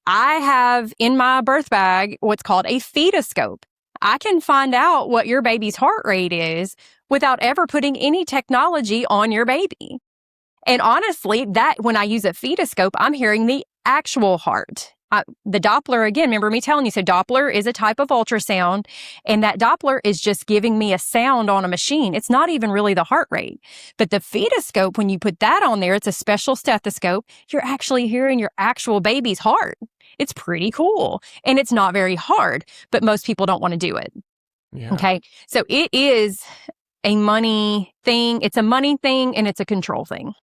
I have in my birth bag what's called a fetoscope. I can find out what your baby's heart rate is without ever putting any technology on your baby. And honestly, that when I use a fetoscope, I'm hearing the actual heart. The Doppler, again, remember me telling you, so Doppler is a type of ultrasound, and that Doppler is just giving me a sound on a machine. It's not even really the heart rate. But the fetoscope, when you put that on there, it's a special stethoscope. You're actually hearing your actual baby's heart. It's pretty cool. And it's not very hard, but most people don't want to do it. Yeah. Okay. So it is a money thing. It's a money thing, and it's a control thing.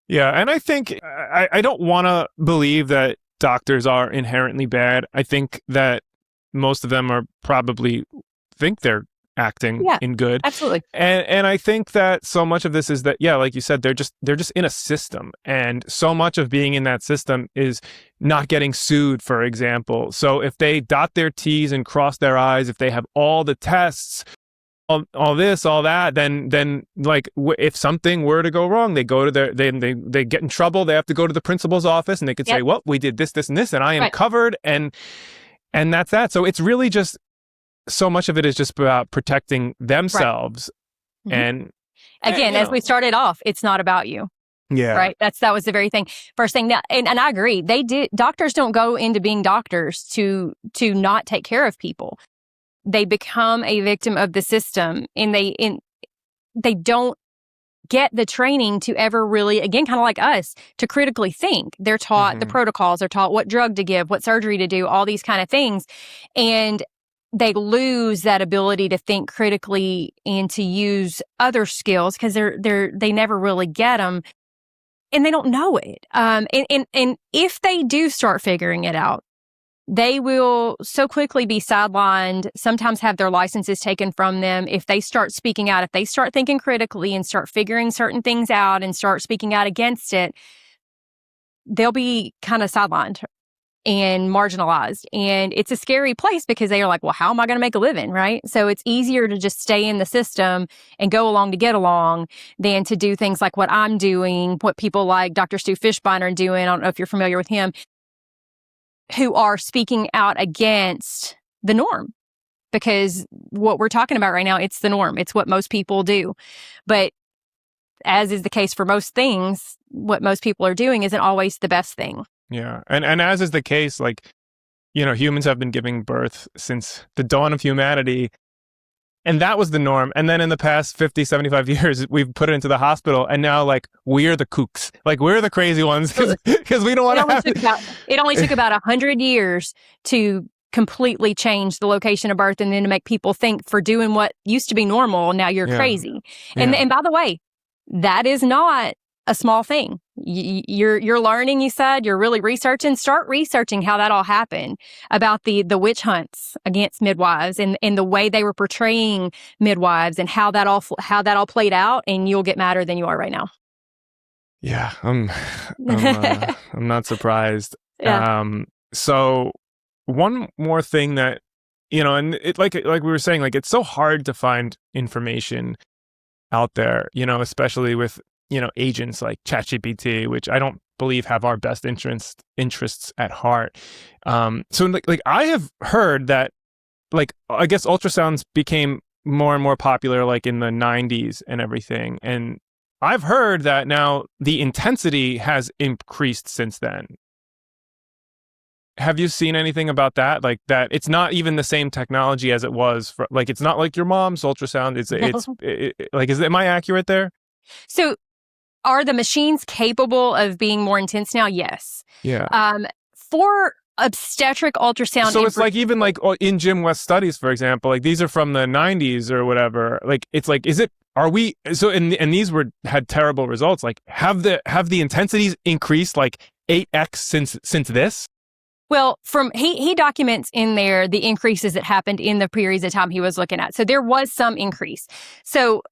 Yeah. And I think I don't want to believe that doctors are inherently bad. I think that most of them are probably think they're acting in good. Absolutely. And I think that so much of this is that, like you said, they're just in a system. And so much of being in that system is not getting sued, for example. So if they dot their T's and cross their I's, if they have all the tests, all this, all that, then if something were to go wrong, they go to they get in trouble. They have to go to the principal's office, and they could say, well, we did this, and this, and I am covered. And that's that. So it's really just, so much of it is just about protecting themselves. Right. And again, as we started off, it's not about you. Yeah. Right. That was the very thing. First thing that, and I agree. Doctors don't go into being doctors to not take care of people. They become a victim of the system, and they don't get the training to ever really, again, kind of like us, to critically think. They're taught the protocols, they're taught what drug to give, what surgery to do, all these kind of things. And they lose that ability to think critically and to use other skills because they never really get them, and they don't know it. And if they do start figuring it out, they will so quickly be sidelined, sometimes have their licenses taken from them. If they start speaking out, if they start thinking critically and start figuring certain things out and start speaking out against it, they'll be kind of sidelined. and marginalized. And it's a scary place because they are like, well, how am I going to make a living, right? So it's easier to just stay in the system and go along to get along than to do things like what I'm doing, what people like Dr. Stu Fishbein are doing. I don't know if you're familiar with him, who are speaking out against the norm. Because what we're talking about right now, it's the norm. It's what most people do. But as is the case for most things, what most people are doing isn't always the best thing. Yeah. And as is the case, like, you know, humans have been giving birth since the dawn of humanity. And that was the norm. And then in the past 50, 75 years, we've put it into the hospital. And now, like, we're the kooks. Like, we're the crazy ones because we don't want to have... It only took about 100 years to completely change the location of birth and then to make people think for doing what used to be normal, now you're crazy. And by the way, that is not a small thing. You're learning, you said, you're really researching. Start researching how that all happened, about the witch hunts against midwives and the way they were portraying midwives and how that all played out, and you'll get madder than you are right now. Yeah, I'm not surprised. Yeah. So one more thing that, you know, and it like we were saying, like, it's so hard to find information out there, you know, especially with, you know, agents like ChatGPT, which I don't believe have our best interests at heart. So like I have heard that, like, I guess ultrasounds became more and more popular like in the 90s and everything. And I've heard that now the intensity has increased since then. Have you seen anything about that? Like, that it's not even the same technology as it was for, like, it's not like your mom's ultrasound. Am I accurate there? So are the machines capable of being more intense now? Yes. Yeah. For obstetric ultrasound. So it's like, even like in Jim West studies, for example, like these are from the 90s or whatever. Like, it's like, and these had terrible results. Like, have the intensities increased like 8x since this? Well, he documents in there the increases that happened in the periods of time he was looking at. So there was some increase. So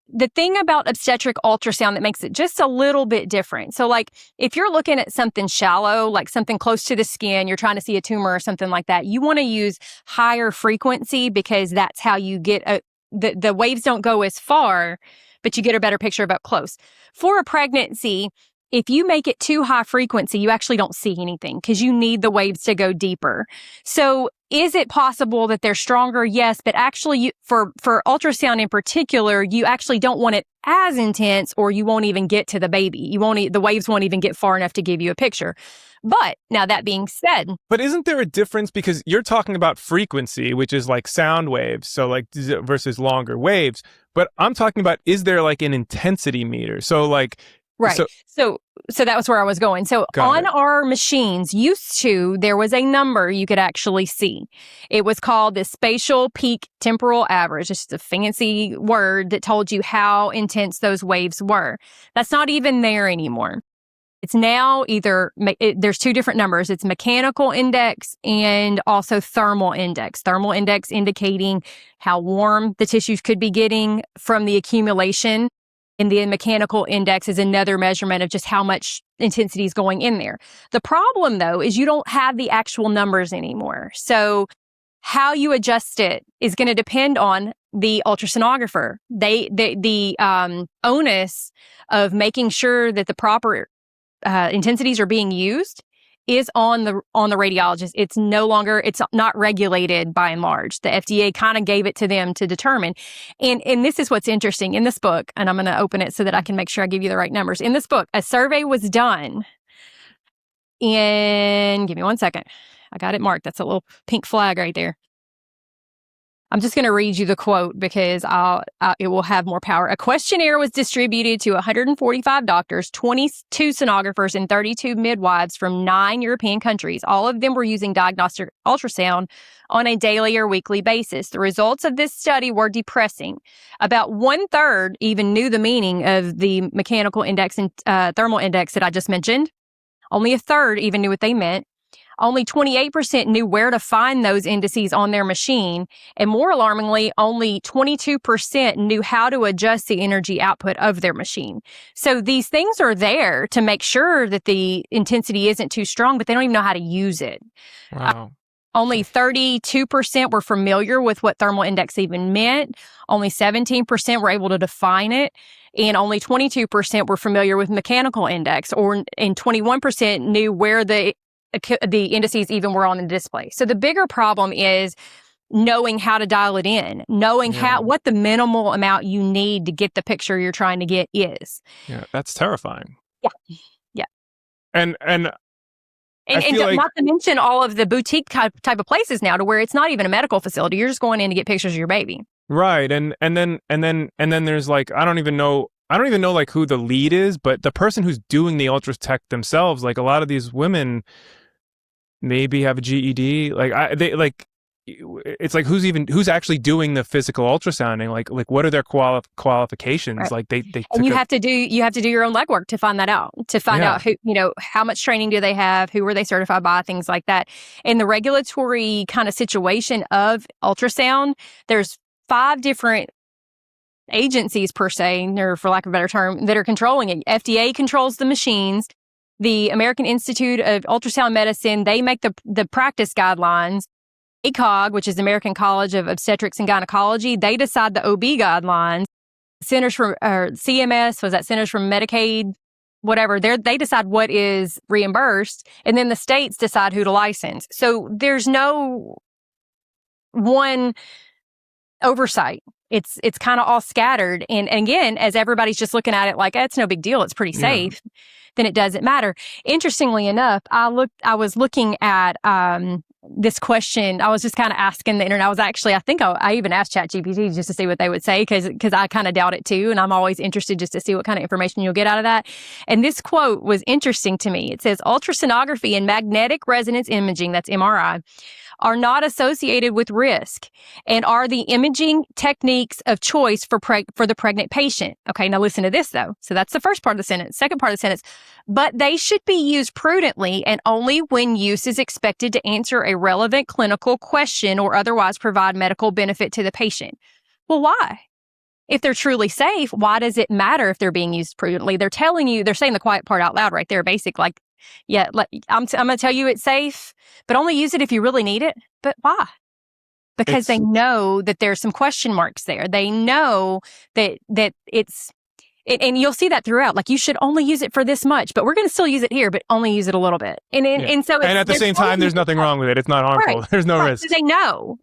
the thing about obstetric ultrasound that makes it just a little bit different. So like, if you're looking at something shallow, like something close to the skin, you're trying to see a tumor or something like that, you want to use higher frequency because that's how you get the waves don't go as far, but you get a better picture of up close. For a pregnancy, if you make it too high frequency, you actually don't see anything because you need the waves to go deeper. So is it possible that they're stronger? Yes, but actually for ultrasound in particular, you actually don't want it as intense, or you won't even get to the baby. The waves won't even get far enough to give you a picture. But now, that being said... But isn't there a difference? Because you're talking about frequency, which is like sound waves, so like versus longer waves. But I'm talking about, is there like an intensity meter? So like... Right. So that was where I was going. So on our machines, there was a number you could actually see. It was called the spatial peak temporal average. It's just a fancy word that told you how intense those waves were. That's not even there anymore. It's now there's two different numbers. It's mechanical index and also thermal index. Thermal index indicating how warm the tissues could be getting from the accumulation. And the mechanical index is another measurement of just how much intensity is going in there. The problem, though, is you don't have the actual numbers anymore. So how you adjust it is going to depend on the ultrasonographer. The onus of making sure that the proper intensities are being used is on the radiologist. It's not regulated by and large. The FDA kind of gave it to them to determine. And this is what's interesting in this book, and I'm going to open it so that I can make sure I give you the right numbers. In this book, a survey was done give me 1 second. I got it marked. That's a little pink flag right there. I'm just going to read you the quote because it will have more power. A questionnaire was distributed to 145 doctors, 22 sonographers, and 32 midwives from 9 European countries. All of them were using diagnostic ultrasound on a daily or weekly basis. The results of this study were depressing. About 1/3 even knew the meaning of the mechanical index and thermal index that I just mentioned. Only 1/3 even knew what they meant. Only 28% knew where to find those indices on their machine. And more alarmingly, only 22% knew how to adjust the energy output of their machine. So these things are there to make sure that the intensity isn't too strong, but they don't even know how to use it. Wow. Only 32% were familiar with what thermal index even meant. Only 17% were able to define it. And only 22% were familiar with mechanical index, and 21% knew where the indices even were on the display. So the bigger problem is knowing how to dial it in, knowing what the minimal amount you need to get the picture you're trying to get is. Yeah, that's terrifying. Yeah. And like, not to mention all of the boutique type of places now to where it's not even a medical facility. You're just going in to get pictures of your baby. Right. And then there's like, I don't even know like who the lead is, but the person who's doing the ultratech themselves, like a lot of these women maybe have a GED. It's like who's actually doing the physical ultrasounding? Like what are their qualifications? Right. Like they and you have to do your own legwork to find that out, to find out who, how much training do they have, who were they certified by, things like that. In the regulatory kind of situation of ultrasound, there's 5 different agencies per se, or for lack of a better term, that are controlling it. FDA controls the machines. The American Institute of Ultrasound Medicine, they make the practice guidelines. ACOG, which is American College of Obstetrics and Gynecology, they decide the OB guidelines. Centers for CMS, was that Centers for Medicaid, whatever, they decide what is reimbursed, and then the states decide who to license. So there's no one oversight. It's kind of all scattered. And again, as everybody's just looking at it like, it's no big deal, it's pretty safe, then it doesn't matter. Interestingly enough, I was looking at this question. I was just kind of asking the internet. I think I even asked ChatGPT just to see what they would say, because I kind of doubt it too. And I'm always interested just to see what kind of information you'll get out of that. And this quote was interesting to me. It says, ultrasonography and magnetic resonance imaging, that's MRI, are not associated with risk and are the imaging techniques of choice for the pregnant patient. Okay, now listen to this though. So that's the first part of the sentence. Second part of the sentence, but they should be used prudently and only when use is expected to answer a relevant clinical question or otherwise provide medical benefit to the patient. Well, why? If they're truly safe, why does it matter if they're being used prudently? They're saying the quiet part out loud right there, basic, like, I'm going to tell you it's safe, but only use it if you really need it. But why? Because they know that there's some question marks there. They know that it's, and you'll see that throughout. Like, you should only use it for this much, but we're going to still use it here, but only use it a little bit. And so, and at the same time, there's nothing wrong with it. It's not harmful. Right. There's no risk. They know.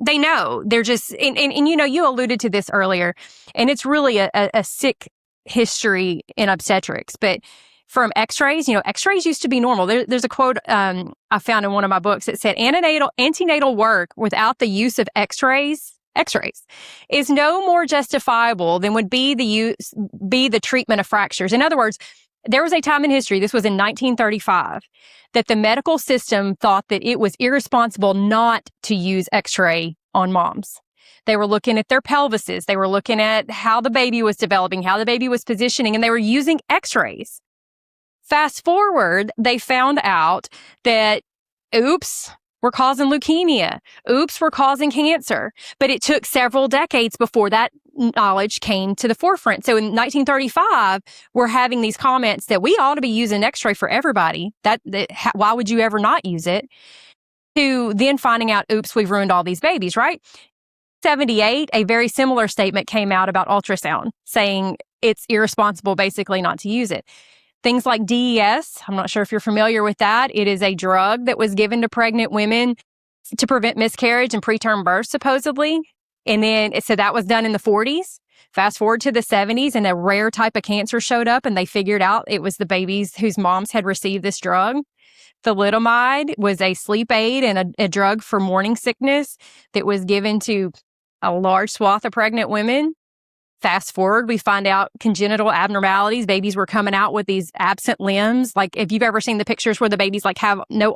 They're just, and you alluded to this earlier, and it's really a sick history in obstetrics, but from x-rays, x-rays used to be normal. There's a quote I found in one of my books that said, antenatal work without the use of x-rays is no more justifiable than would be the treatment of fractures. In other words, there was a time in history, this was in 1935, that the medical system thought that it was irresponsible not to use x-ray on moms. They were looking at their pelvises. They were looking at how the baby was developing, how the baby was positioning, and they were using x-rays. Fast forward, they found out that, oops, we're causing leukemia. Oops, we're causing cancer. But it took several decades before that knowledge came to the forefront. So in 1935, we're having these comments that we ought to be using x-ray for everybody. Why would you ever not use it? To then finding out, oops, we've ruined all these babies, right? 1978, a very similar statement came out about ultrasound, saying it's irresponsible basically not to use it. Things like DES, I'm not sure if you're familiar with that. It is a drug that was given to pregnant women to prevent miscarriage and preterm birth, supposedly. And then, so that was done in the 40s. Fast forward to the 70s, and a rare type of cancer showed up, and they figured out it was the babies whose moms had received this drug. Thalidomide was a sleep aid and a drug for morning sickness that was given to a large swath of pregnant women. Fast forward, we find out congenital abnormalities. Babies were coming out with these absent limbs. Like, if you've ever seen the pictures where the babies like have no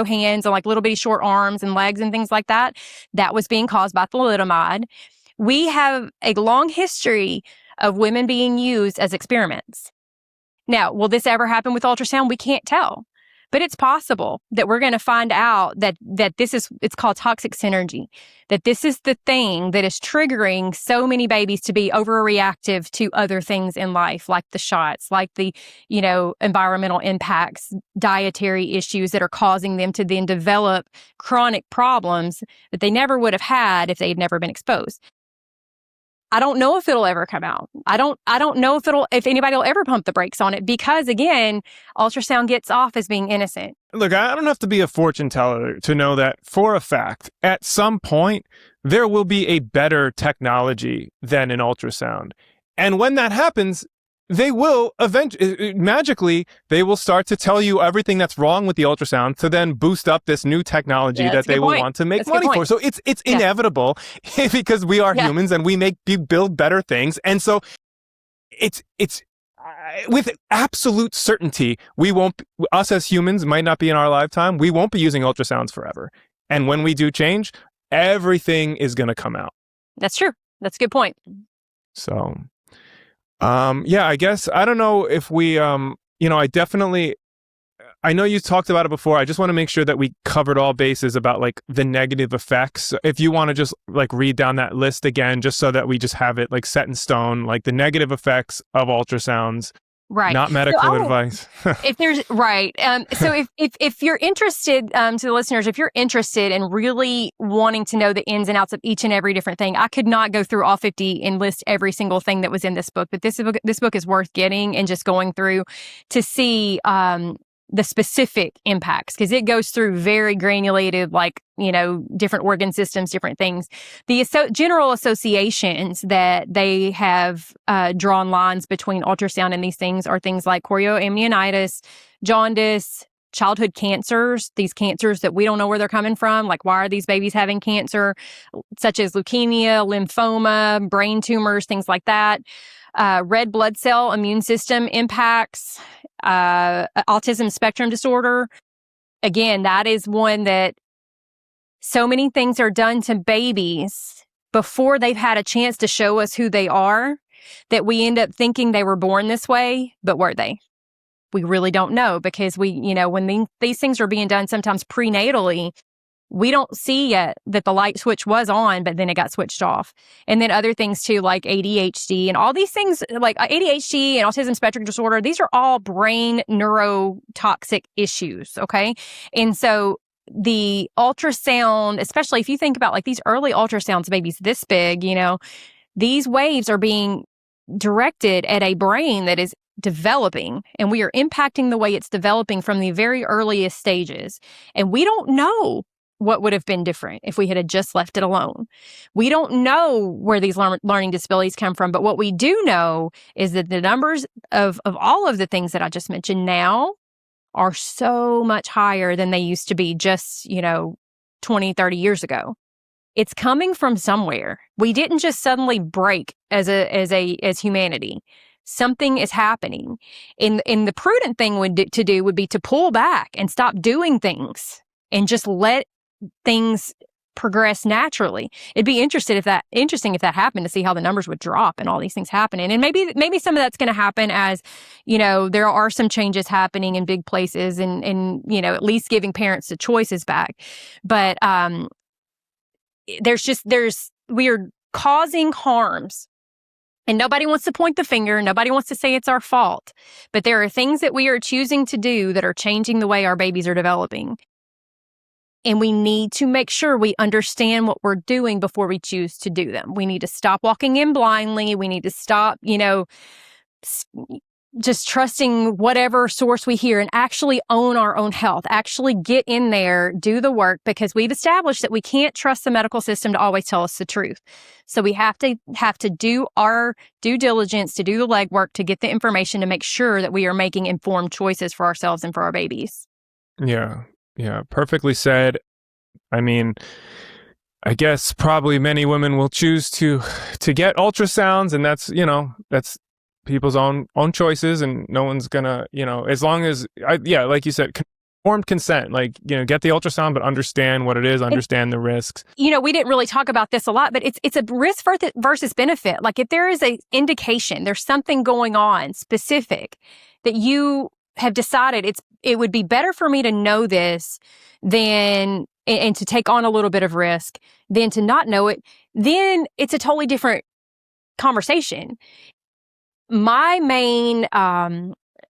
hands and like little bitty short arms and legs and things like that, that was being caused by thalidomide. We have a long history of women being used as experiments. Now, will this ever happen with ultrasound? We can't tell. But it's possible that we're going to find out that it's called toxic synergy, that this is the thing that is triggering so many babies to be overreactive to other things in life, like the shots, like the, environmental impacts, dietary issues that are causing them to then develop chronic problems that they never would have had if they had never been exposed. I don't know if it'll ever come out. I don't know if anybody will ever pump the brakes on it because, again, ultrasound gets off as being innocent. Look, I don't have to be a fortune teller to know that for a fact, at some point, there will be a better technology than an ultrasound. And when that happens, they will magically, they will start to tell you everything that's wrong with the ultrasound to then boost up this new technology that they will want to make money for. So it's inevitable because we are humans and we build better things. And so it's with absolute certainty, us as humans might not be in our lifetime. We won't be using ultrasounds forever. And when we do change, everything is going to come out. That's true. That's a good point. So... I guess, I don't know if we, I know you talked about it before. I just want to make sure that we covered all bases about like the negative effects. If you want to just like read down that list again, just so that we just have it like set in stone, like the negative effects of ultrasounds. Right. Not medical advice. If there's right. So if you're interested, to the listeners, if you're interested in really wanting to know the ins and outs of each and every different thing, I could not go through all 50 and list every single thing that was in this book, but this book is worth getting and just going through to see, the specific impacts, because it goes through very granulated, like, different organ systems, different things. The general associations that they have drawn lines between ultrasound and these things are things like chorioamnionitis, jaundice, childhood cancers, these cancers that we don't know where they're coming from. Like, why are these babies having cancer, such as leukemia, lymphoma, brain tumors, things like that. Red blood cell immune system impacts, autism spectrum disorder. Again, that is one that so many things are done to babies before they've had a chance to show us who they are that we end up thinking they were born this way, but were they? We really don't know because when these things are being done sometimes prenatally, we don't see yet that the light switch was on, but then it got switched off. And then other things too, like ADHD and all these things, like ADHD and autism spectrum disorder, these are all brain neurotoxic issues, okay? And so the ultrasound, especially if you think about like these early ultrasounds, babies this big, these waves are being directed at a brain that is developing, and we are impacting the way it's developing from the very earliest stages. And we don't know what would have been different if we had just left it alone. We don't know where these learning disabilities come from, but what we do know is that the numbers of all of the things that I just mentioned now are so much higher than they used to be just, 20, 30 years ago. It's coming from somewhere. We didn't just suddenly break as humanity. Something is happening. And the prudent thing would be to pull back and stop doing things and just let things progress naturally. It'd be interesting if that happened, to see how the numbers would drop and all these things happening. And maybe some of that's going to happen as, there are some changes happening in big places and at least giving parents the choices back. But we are causing harms. And nobody wants to point the finger. Nobody wants to say it's our fault. But there are things that we are choosing to do that are changing the way our babies are developing. And we need to make sure we understand what we're doing before we choose to do them. We need to stop walking in blindly. We need to stop, just trusting whatever source we hear and actually own our own health. Actually get in there, do the work, because we've established that we can't trust the medical system to always tell us the truth. So we have to do our due diligence, to do the legwork, to get the information to make sure that we are making informed choices for ourselves and for our babies. Yeah. Yeah, perfectly said. I mean, I guess probably many women will choose to get ultrasounds, and that's people's own choices, and no one's gonna, as long as like you said, informed consent, like, get the ultrasound, but understand what it is, understand the risks. We didn't really talk about this a lot, but it's a risk versus benefit. Like, if there is a indication, there's something going on specific that you have decided it would be better for me to know this than and to take on a little bit of risk than to not know it, then it's a totally different conversation. My main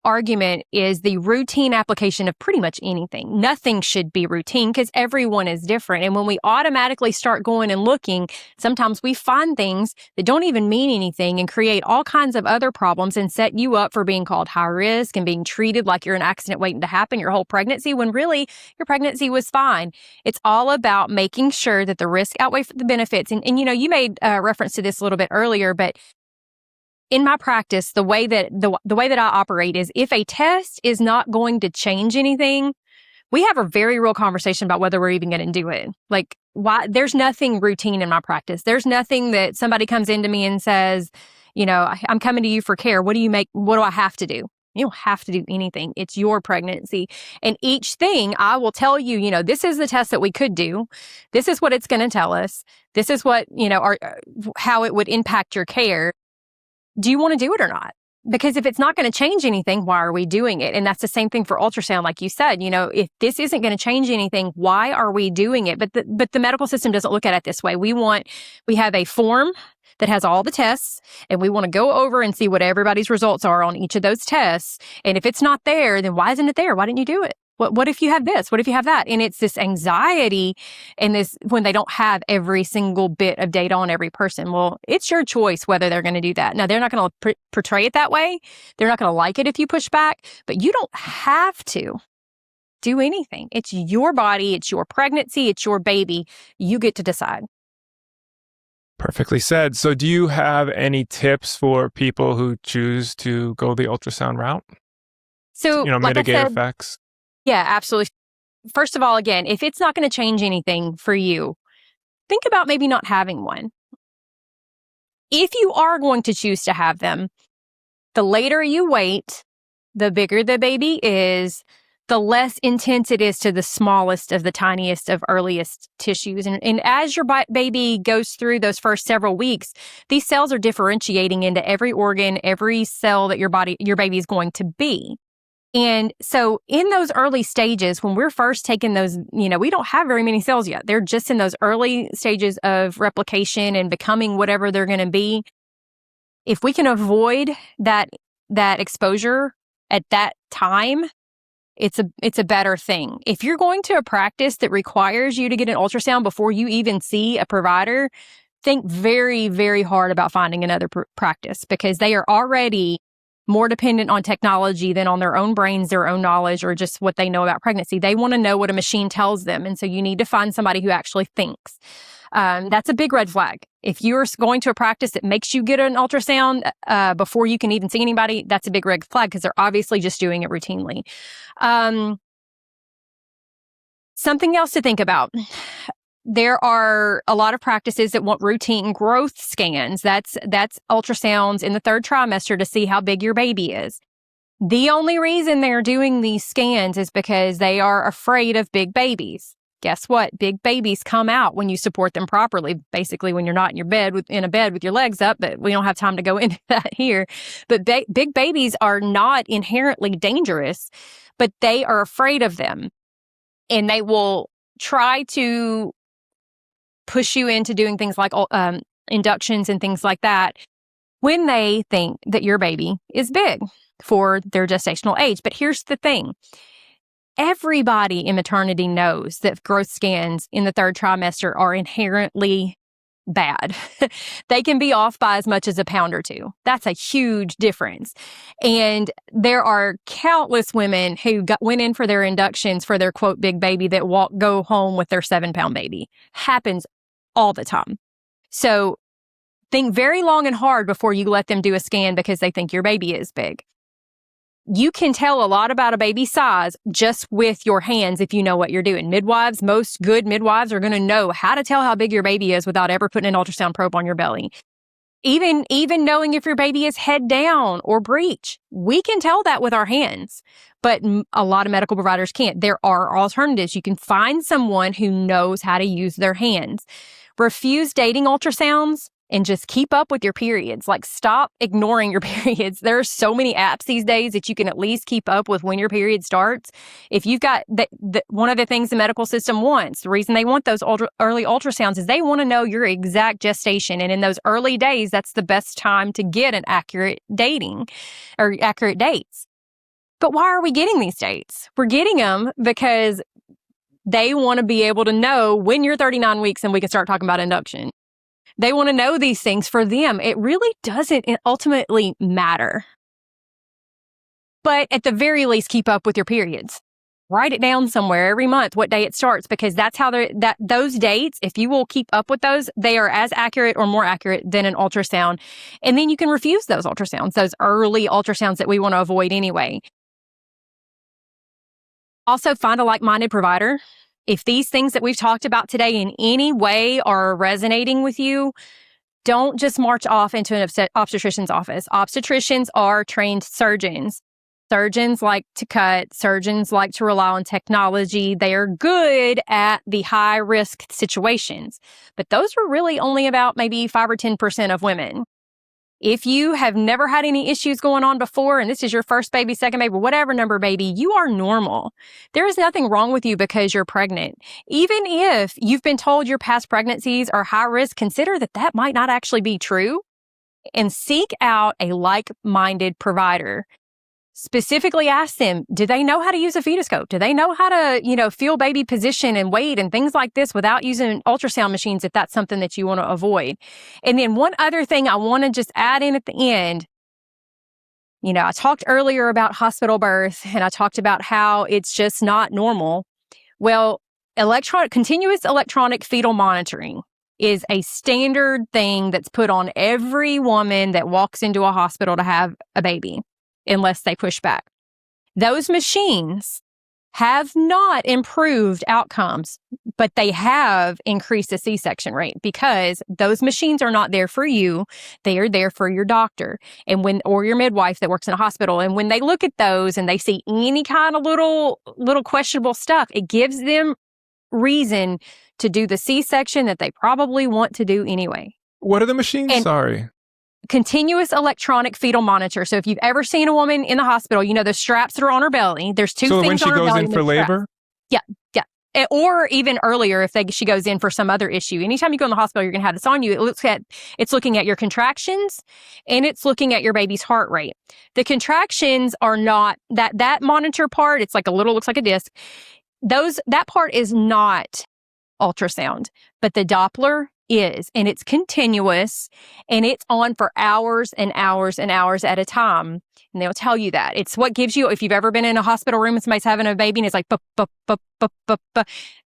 argument is the routine application of pretty much anything. Nothing should be routine because everyone is different. And when we automatically start going and looking, sometimes we find things that don't even mean anything and create all kinds of other problems and set you up for being called high risk and being treated like you're an accident waiting to happen your whole pregnancy when really your pregnancy was fine. It's all about making sure that the risk outweighs the benefits. And you know, you made reference to this a little bit earlier, but in my practice, the way that I operate is if a test is not going to change anything, we have a very real conversation about whether we're even going to do it. Like, why? There's nothing routine in my practice. There's nothing that somebody comes into me and says, you know, I'm coming to you for care. What do I have to do? You don't have to do anything. It's your pregnancy. And each thing I will tell you, you know, this is the test that we could do. This is what it's going to tell us. This is what, you know, how it would impact your care. Do you want to do it or not? Because if it's not going to change anything, why are we doing it? And that's the same thing for ultrasound. Like you said, you know, if this isn't going to change anything, why are we doing it? But the medical system doesn't look at it this way. We have a form that has all the tests, and we want to go over and see what everybody's results are on each of those tests. And if it's not there, then why isn't it there? Why didn't you do it? What if you have this? What if you have that? And it's this anxiety and this when they don't have every single bit of data on every person. Well, it's your choice whether they're going to do that. Now, they're not going to portray it that way. They're not going to like it if you push back, but you don't have to do anything. It's your body. It's your pregnancy. It's your baby. You get to decide. Perfectly said. So do you have any tips for people who choose to go the ultrasound route? So, like mitigate effects? Yeah, absolutely. First of all, again, if it's not going to change anything for you, think about maybe not having one. If you are going to choose to have them, the later you wait, the bigger the baby is, the less intense it is to the smallest of the tiniest of earliest tissues. And as your baby goes through those first several weeks, these cells are differentiating into every organ, every cell that your baby is going to be. And so in those early stages, when we're first taking those, you know, we don't have very many cells yet. They're just in those early stages of replication and becoming whatever they're going to be. If we can avoid that exposure at that time, it's a better thing. If you're going to a practice that requires you to get an ultrasound before you even see a provider, think very, very hard about finding another practice because they are already more dependent on technology than on their own brains, their own knowledge, or just what they know about pregnancy. They want to know what a machine tells them. And so you need to find somebody who actually thinks. That's a big red flag. If you're going to a practice that makes you get an ultrasound before you can even see anybody, that's a big red flag because they're obviously just doing it routinely. Something else to think about. There are a lot of practices that want routine growth scans. That's ultrasounds in the third trimester to see how big your baby is. The only reason they're doing these scans is because they are afraid of big babies. Guess what? Big babies come out when you support them properly. Basically, when you're not in your bed in a bed with your legs up, but we don't have time to go into that here. But big babies are not inherently dangerous, but they are afraid of them, and they will try to push you into doing things like inductions and things like that when they think that your baby is big for their gestational age. But here's the thing. Everybody in maternity knows that growth scans in the third trimester are inherently bad. They can be off by as much as a pound or two. That's a huge difference. And there are countless women who went in for their inductions for their quote big baby that go home with their 7-pound baby. Happens all the time. So think very long and hard before you let them do a scan because they think your baby is big. You can tell a lot about a baby's size just with your hands if you know what you're doing. Midwives, most good midwives are going to know how to tell how big your baby is without ever putting an ultrasound probe on your belly. Even knowing if your baby is head down or breech, we can tell that with our hands. But a lot of medical providers can't. There are alternatives. You can find someone who knows how to use their hands. Refuse dating ultrasounds and just keep up with your periods. Like, stop ignoring your periods. There are so many apps these days that you can at least keep up with when your period starts. If you've got one of the things the medical system wants, the reason they want those early ultrasounds is they want to know your exact gestation. And in those early days, that's the best time to get an accurate dating or accurate dates. But why are we getting these dates? We're getting them because they want to be able to know when you're 39 weeks and we can start talking about induction. They want to know these things. For them, it really doesn't ultimately matter. But at the very least, keep up with your periods. Write it down somewhere every month, what day it starts, because that's how those dates, if you will keep up with those, they are as accurate or more accurate than an ultrasound. And then you can refuse those ultrasounds, those early ultrasounds that we want to avoid anyway. Also, find a like-minded provider. If these things that we've talked about today in any way are resonating with you, don't just march off into an obstetrician's office. Obstetricians are trained surgeons. Surgeons like to cut. Surgeons like to rely on technology. They are good at the high-risk situations. But those are really only about maybe 5 or 10% of women. If you have never had any issues going on before, and this is your first baby, second baby, whatever number baby, you are normal. There is nothing wrong with you because you're pregnant. Even if you've been told your past pregnancies are high risk, consider that might not actually be true, and seek out a like-minded provider. Specifically ask them, do they know how to use a fetoscope? Do they know how to, feel baby position and weight and things like this without using ultrasound machines if that's something that you want to avoid? And then one other thing I want to just add in at the end, I talked earlier about hospital birth and I talked about how it's just not normal. Well, continuous electronic fetal monitoring is a standard thing that's put on every woman that walks into a hospital to have a baby, unless they push back. Those machines have not improved outcomes, but they have increased the C-section rate because those machines are not there for you. They are there for your doctor or your midwife that works in a hospital. And when they look at those and they see any kind of little questionable stuff, it gives them reason to do the C-section that they probably want to do anyway. What are the machines? Sorry. Continuous electronic fetal monitor. So if you've ever seen a woman in the hospital, the straps that are on her belly. There's two things on her belly. So when she goes in for labor? Yeah. Or even earlier if she goes in for some other issue. Anytime you go in the hospital, you're going to have this on you. It's looking at your contractions and it's looking at your baby's heart rate. The contractions are not that monitor part. It's looks like a disc. That part is not ultrasound, but the Doppler is, and it's continuous, and it's on for hours and hours and hours at a time. And they'll tell you that. It's what gives you, if you've ever been in a hospital room and somebody's having a baby and it's like,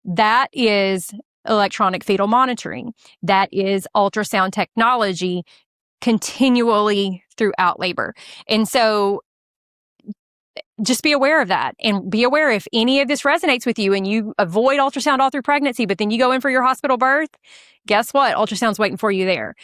that is electronic fetal monitoring. That is ultrasound technology continually throughout labor. And so just be aware of that, and be aware if any of this resonates with you and you avoid ultrasound all through pregnancy, but then you go in for your hospital birth, guess what? Ultrasound's waiting for you there.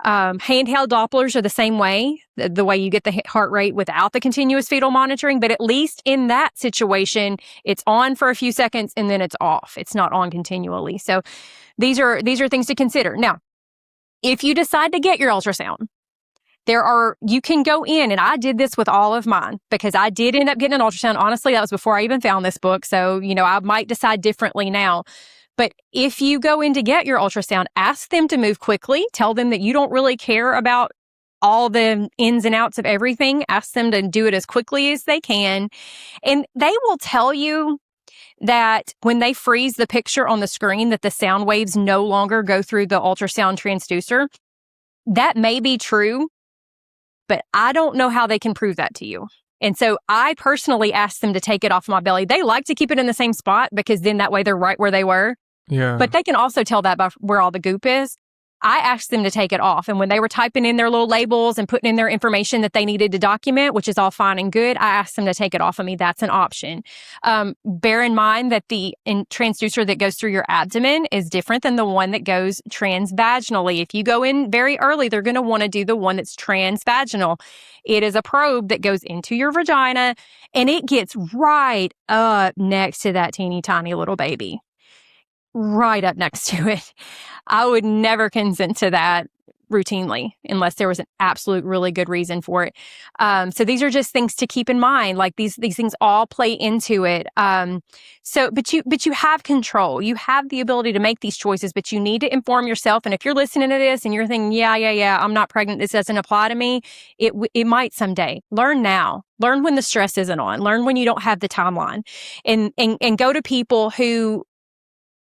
Handheld Dopplers are the same way, the way you get the heart rate without the continuous fetal monitoring, but at least in that situation, it's on for a few seconds and then it's off. It's not on continually. So these are things to consider. Now, if you decide to get your ultrasound, you can go in, and I did this with all of mine because I did end up getting an ultrasound. Honestly, that was before I even found this book. So, I might decide differently now. But if you go in to get your ultrasound, ask them to move quickly. Tell them that you don't really care about all the ins and outs of everything. Ask them to do it as quickly as they can. And they will tell you that when they freeze the picture on the screen, that the sound waves no longer go through the ultrasound transducer. That may be true, but I don't know how they can prove that to you. And so I personally asked them to take it off my belly. They like to keep it in the same spot because then that way they're right where they were. Yeah. But they can also tell that by where all the goop is. I asked them to take it off. And when they were typing in their little labels and putting in their information that they needed to document, which is all fine and good, I asked them to take it off of me. That's an option. Bear in mind that the transducer that goes through your abdomen is different than the one that goes transvaginally. If you go in very early, they're going to want to do the one that's transvaginal. It is a probe that goes into your vagina and it gets right up next to that teeny tiny little baby. Right up next to it. I would never consent to that routinely unless there was an absolute really good reason for it. So these are just things to keep in mind. Like these things all play into it. But you have control. You have the ability to make these choices, but you need to inform yourself. And if you're listening to this and you're thinking, yeah, I'm not pregnant, this doesn't apply to me, it might someday. Learn now. Learn when the stress isn't on. Learn when you don't have the timeline, and go to people who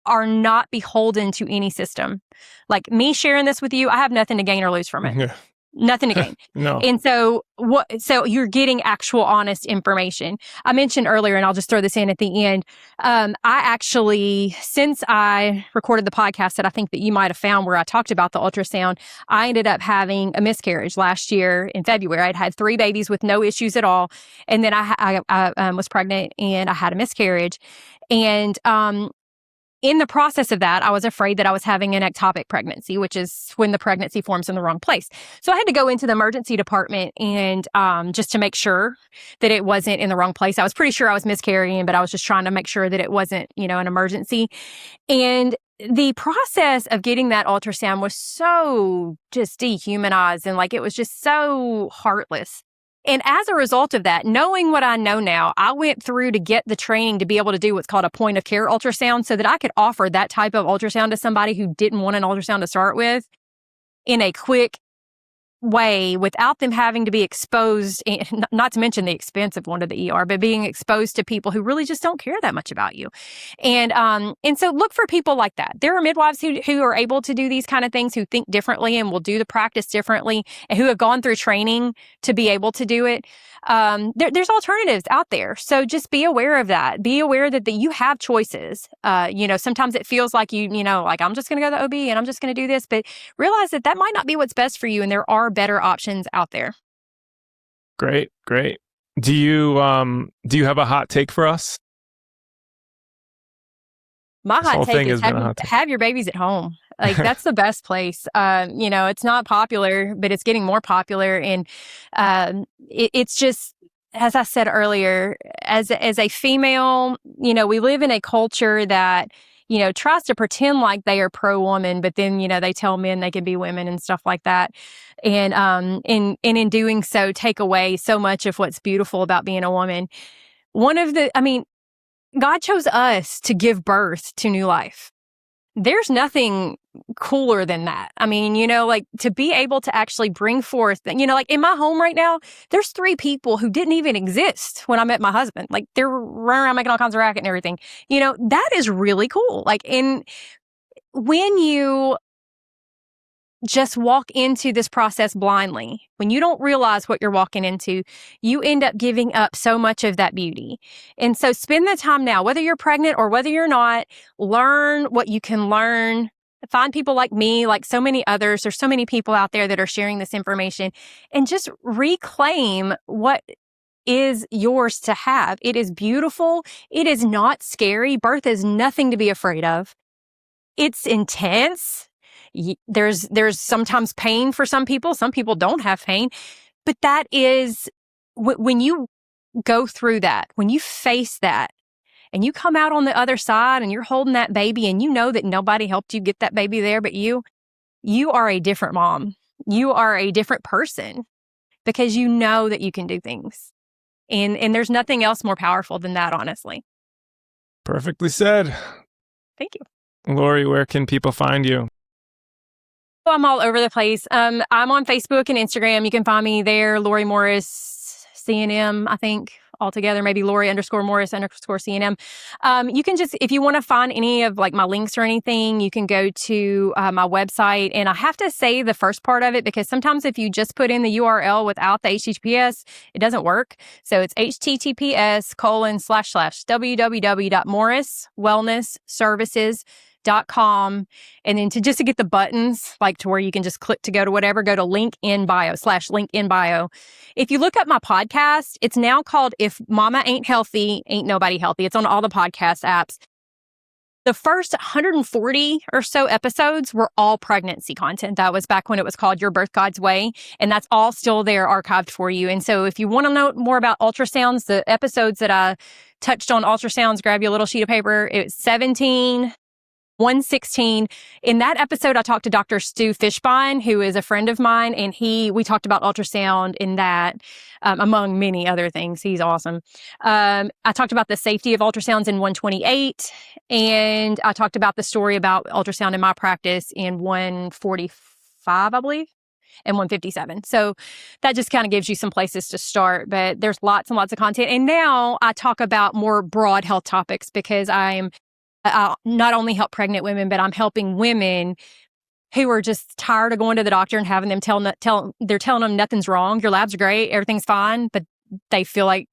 are not beholden to any system. Like me sharing this with you, I have nothing to gain or lose from it. Yeah. Nothing to gain. No. And so you're getting actual honest information. I mentioned earlier, and I'll just throw this in at the end. I actually, since I recorded the podcast that I think that you might have found where I talked about the ultrasound, I ended up having a miscarriage last year in February. I'd had 3 babies with no issues at all. And then I was pregnant and I had a miscarriage. And, in the process of that, I was afraid that I was having an ectopic pregnancy, which is when the pregnancy forms in the wrong place. So I had to go into the emergency department and just to make sure that it wasn't in the wrong place. I was pretty sure I was miscarrying, but I was just trying to make sure that it wasn't, an emergency. And the process of getting that ultrasound was so just dehumanized and like it was just so heartless. And as a result of that, knowing what I know now, I went through to get the training to be able to do what's called a point of care ultrasound so that I could offer that type of ultrasound to somebody who didn't want an ultrasound to start with in a quick way without them having to be exposed, not to mention the expensive one to the ER, but being exposed to people who really just don't care that much about you. And so look for people like that. There are midwives who are able to do these kind of things, who think differently and will do the practice differently, and who have gone through training to be able to do it. There's alternatives out there. So just be aware of that. Be aware that you have choices. Sometimes it feels like like I'm just going to go to the OB and I'm just going to do this, but realize that might not be what's best for you. And there are better options out there. Great. Do you have a hot take for us? My hot take is have your babies at home. Like that's the best place. It's not popular, but it's getting more popular. And it's just, as I said earlier, as a female, we live in a culture that, tries to pretend like they are pro-woman, but then, they tell men they can be women and stuff like that. And in doing so, take away so much of what's beautiful about being a woman. God chose us to give birth to new life. There's nothing cooler than that. To be able to actually bring forth, like in my home right now, there's 3 people who didn't even exist when I met my husband. Like they're running around making all kinds of racket and everything. That is really cool. When you just walk into this process blindly, when you don't realize what you're walking into, you end up giving up so much of that beauty. And so spend the time now, whether you're pregnant or whether you're not, learn what you can learn. Find people like me, like so many others. There's so many people out there that are sharing this information, and just reclaim what is yours to have. It is beautiful. It is not scary. Birth is nothing to be afraid of. It's intense. There's sometimes pain for some people. Some people don't have pain, but that is when you go through that, when you face that, and you come out on the other side and you're holding that baby and you know that nobody helped you get that baby there, but you are a different mom. You are a different person because you know that you can do things. And there's nothing else more powerful than that, honestly. Perfectly said. Thank you. Lori, where can people find you? I'm all over the place. I'm on Facebook and Instagram. You can find me there, Lori Morris, CNM, I think, altogether, maybe Lori_Morris_CNM. You can just, if you want to find any of my links or anything, you can go to my website. And I have to say the first part of it, because sometimes if you just put in the URL without the HTTPS, it doesn't work. So it's https://www.morriswellnessservices.com. And then to get the buttons, to where you can just click to go to whatever, go to link in bio /link in bio. If you look up my podcast, it's now called If Mama Ain't Healthy, Ain't Nobody Healthy. It's on all the podcast apps. The first 140 or so episodes were all pregnancy content. That was back when it was called Your Birth Guide's Way. And that's all still there archived for you. And so if you want to know more about ultrasounds, the episodes that I touched on ultrasounds, grab you a little sheet of paper. It was 17, 116. In that episode, I talked to Dr. Stu Fishbein, who is a friend of mine, and we talked about ultrasound in that, among many other things. He's awesome. I talked about the safety of ultrasounds in 128, and I talked about the story about ultrasound in my practice in 145, I believe, and 157. So that just kind of gives you some places to start, but there's lots and lots of content. And now I talk about more broad health topics because I not only help pregnant women, but I'm helping women who are just tired of going to the doctor and having them they're telling them nothing's wrong. Your labs are great. Everything's fine, but they feel like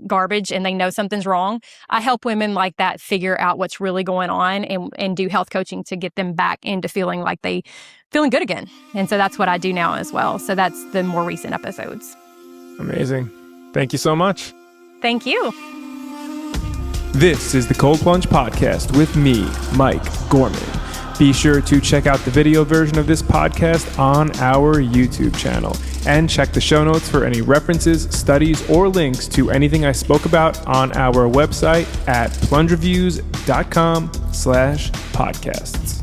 garbage and they know something's wrong. I help women like that figure out what's really going on and do health coaching to get them back into feeling good again. And so that's what I do now as well. So that's the more recent episodes. Amazing. Thank you so much. Thank you. This is the Cold Plunge Podcast with me, Mike Gorman. Be sure to check out the video version of this podcast on our YouTube channel and check the show notes for any references, studies, or links to anything I spoke about on our website at plungereviews.com/podcasts.